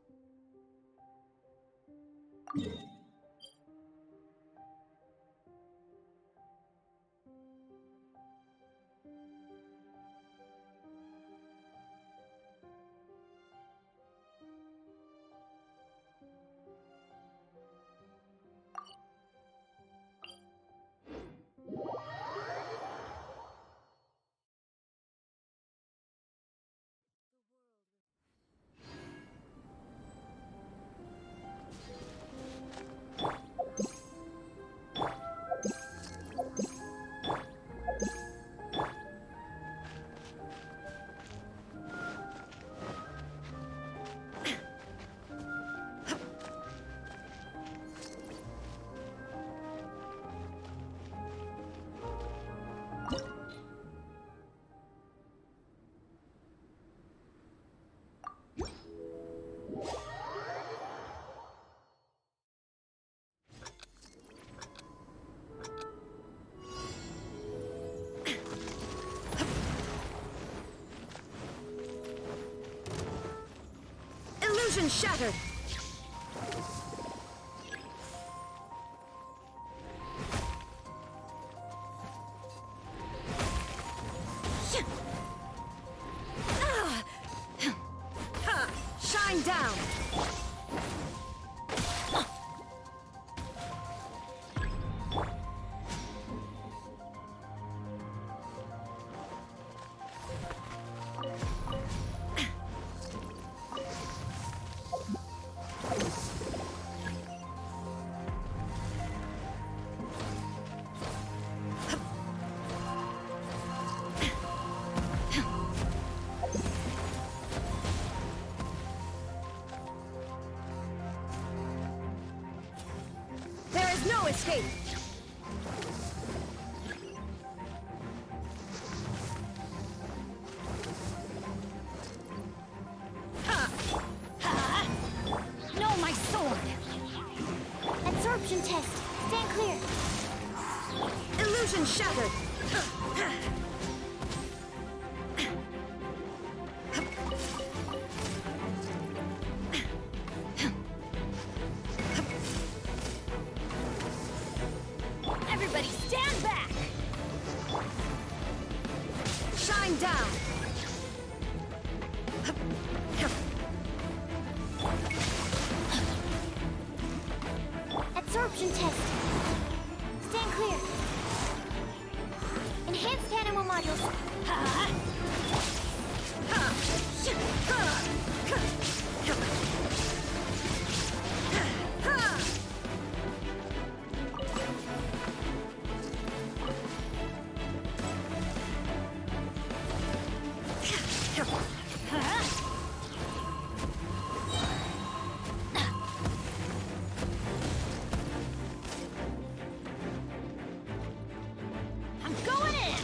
Illusion shattered! Shine down! There is no escape! No, my sword! Absorption test. Stand clear. Illusion shattered! Everybody stand back! Shine down! Absorption test. Stand clear. Enhanced animal modules. I'm going in!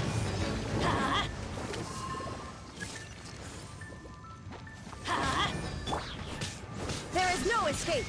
There is no escape!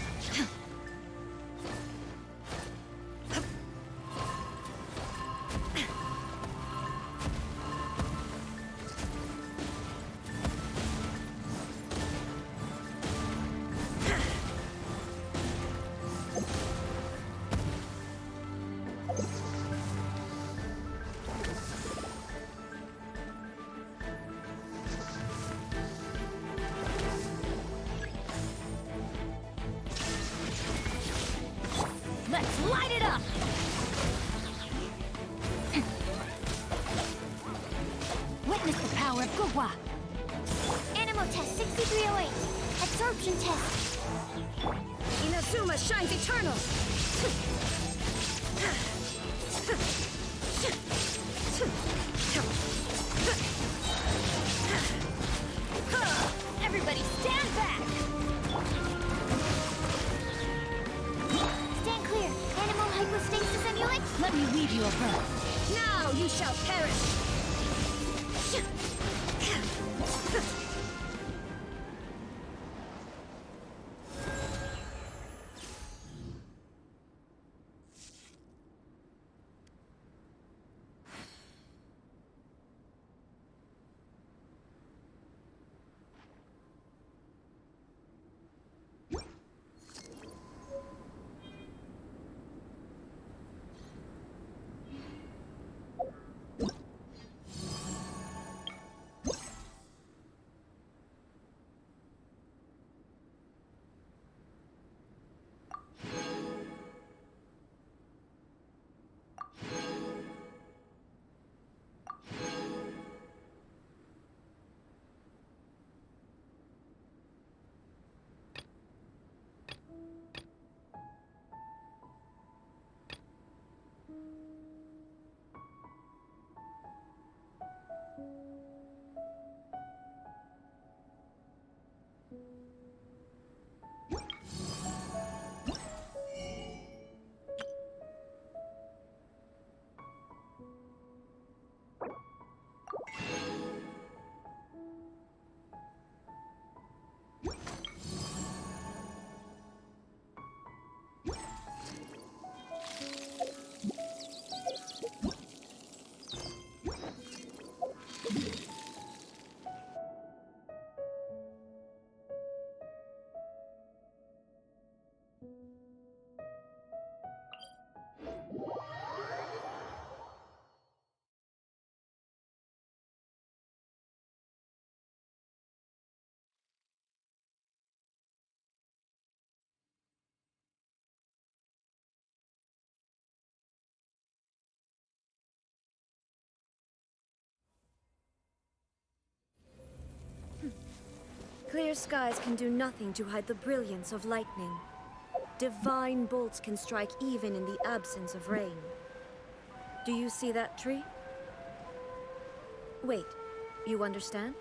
Let's light it up! Witness the power of Gugwa! Animal test 6308. Absorption test. Inazuma shines eternal! Everybody stand back! Stand clear. Animal hypostasis amulet. Let me weave you a verb. Now you shall perish! Clear skies can do nothing to hide the brilliance of lightning. Divine bolts can strike even in the absence of rain. Do you see that tree? Wait, you understand?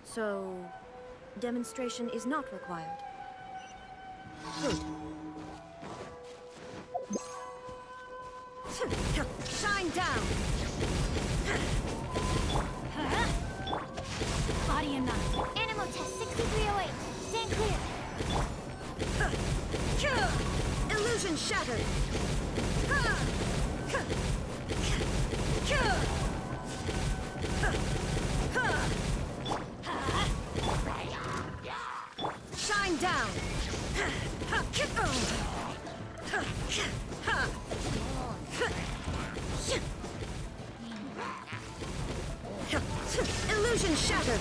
So, demonstration is not required. Good. Shine down! Body and knife. Animal test 6308. Stand clear. Illusion shattered! Shine down! Illusion shattered!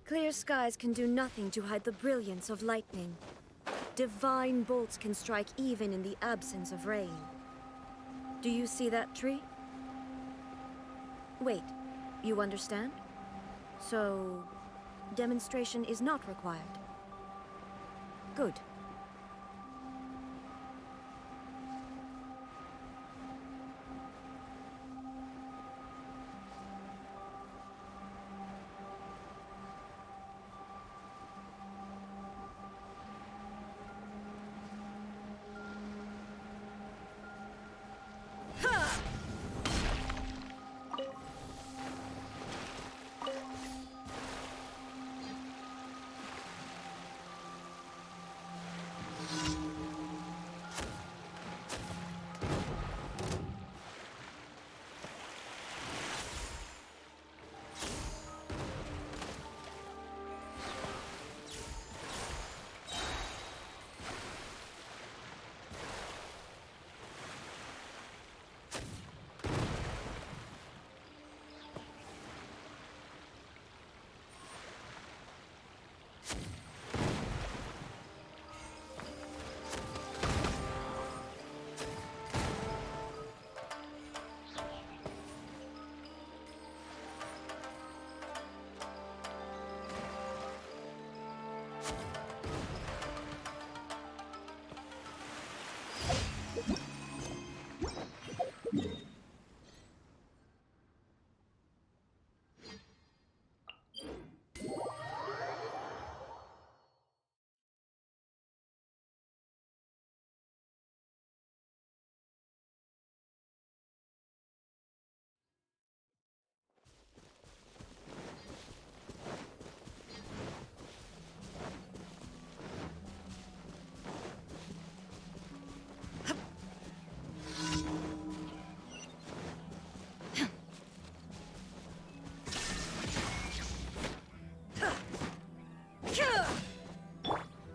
Clear skies can do nothing to hide the brilliance of lightning. Divine bolts can strike even in the absence of rain. Do you see that tree? Wait, you understand? So, demonstration is not required. Good.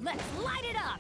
Let's light it up!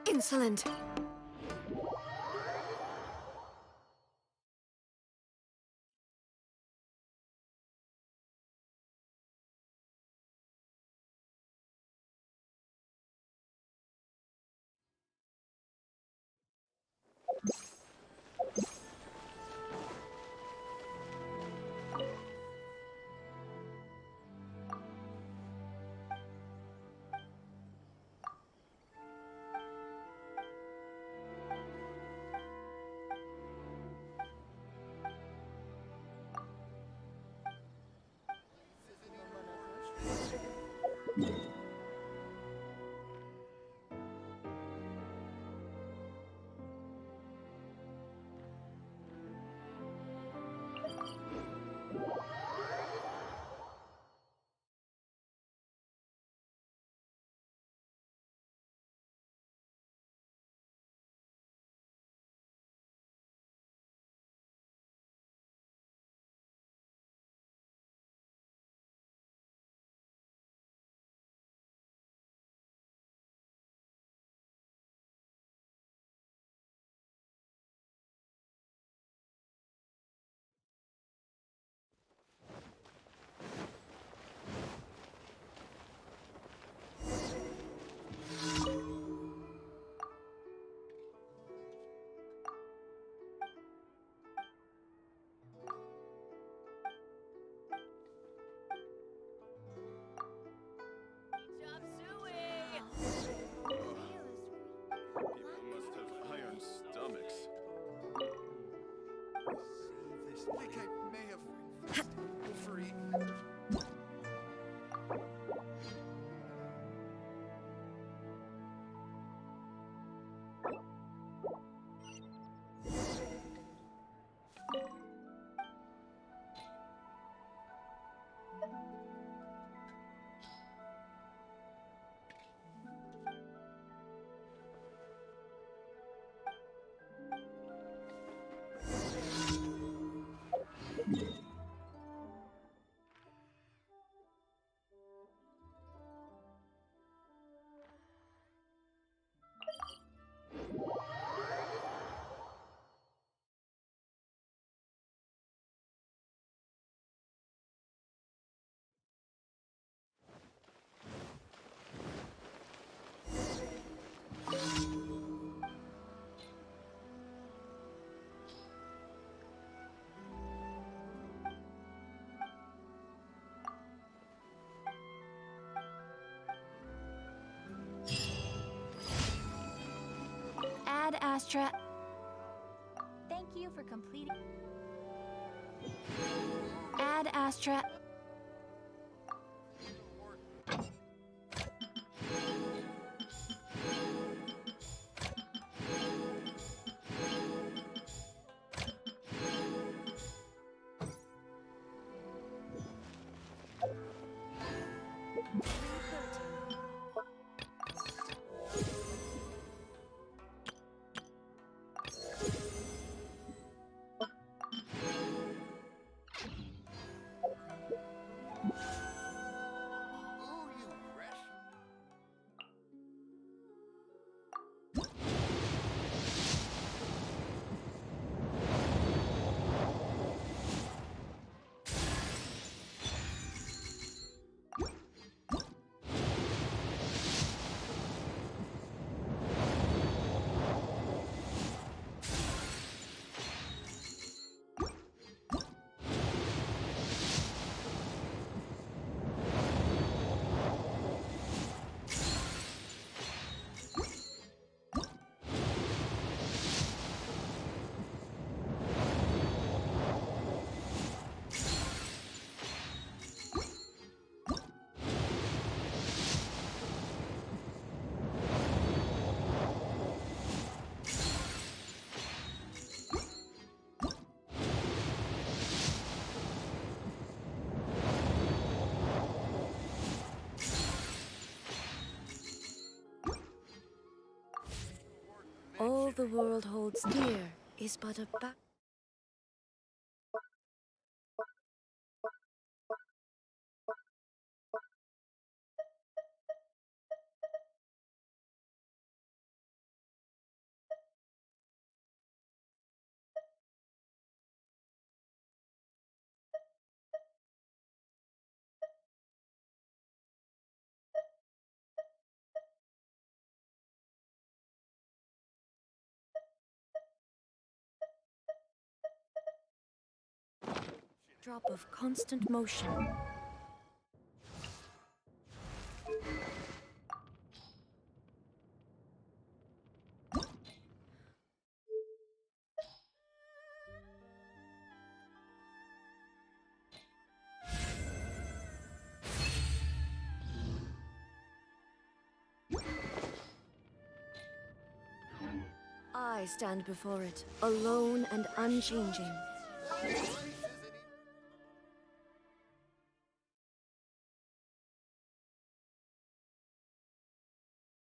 Insolent. Astra. Thank you for completing. Add Astra. All the world holds dear is but a backdrop of constant motion. I stand before it, alone and unchanging.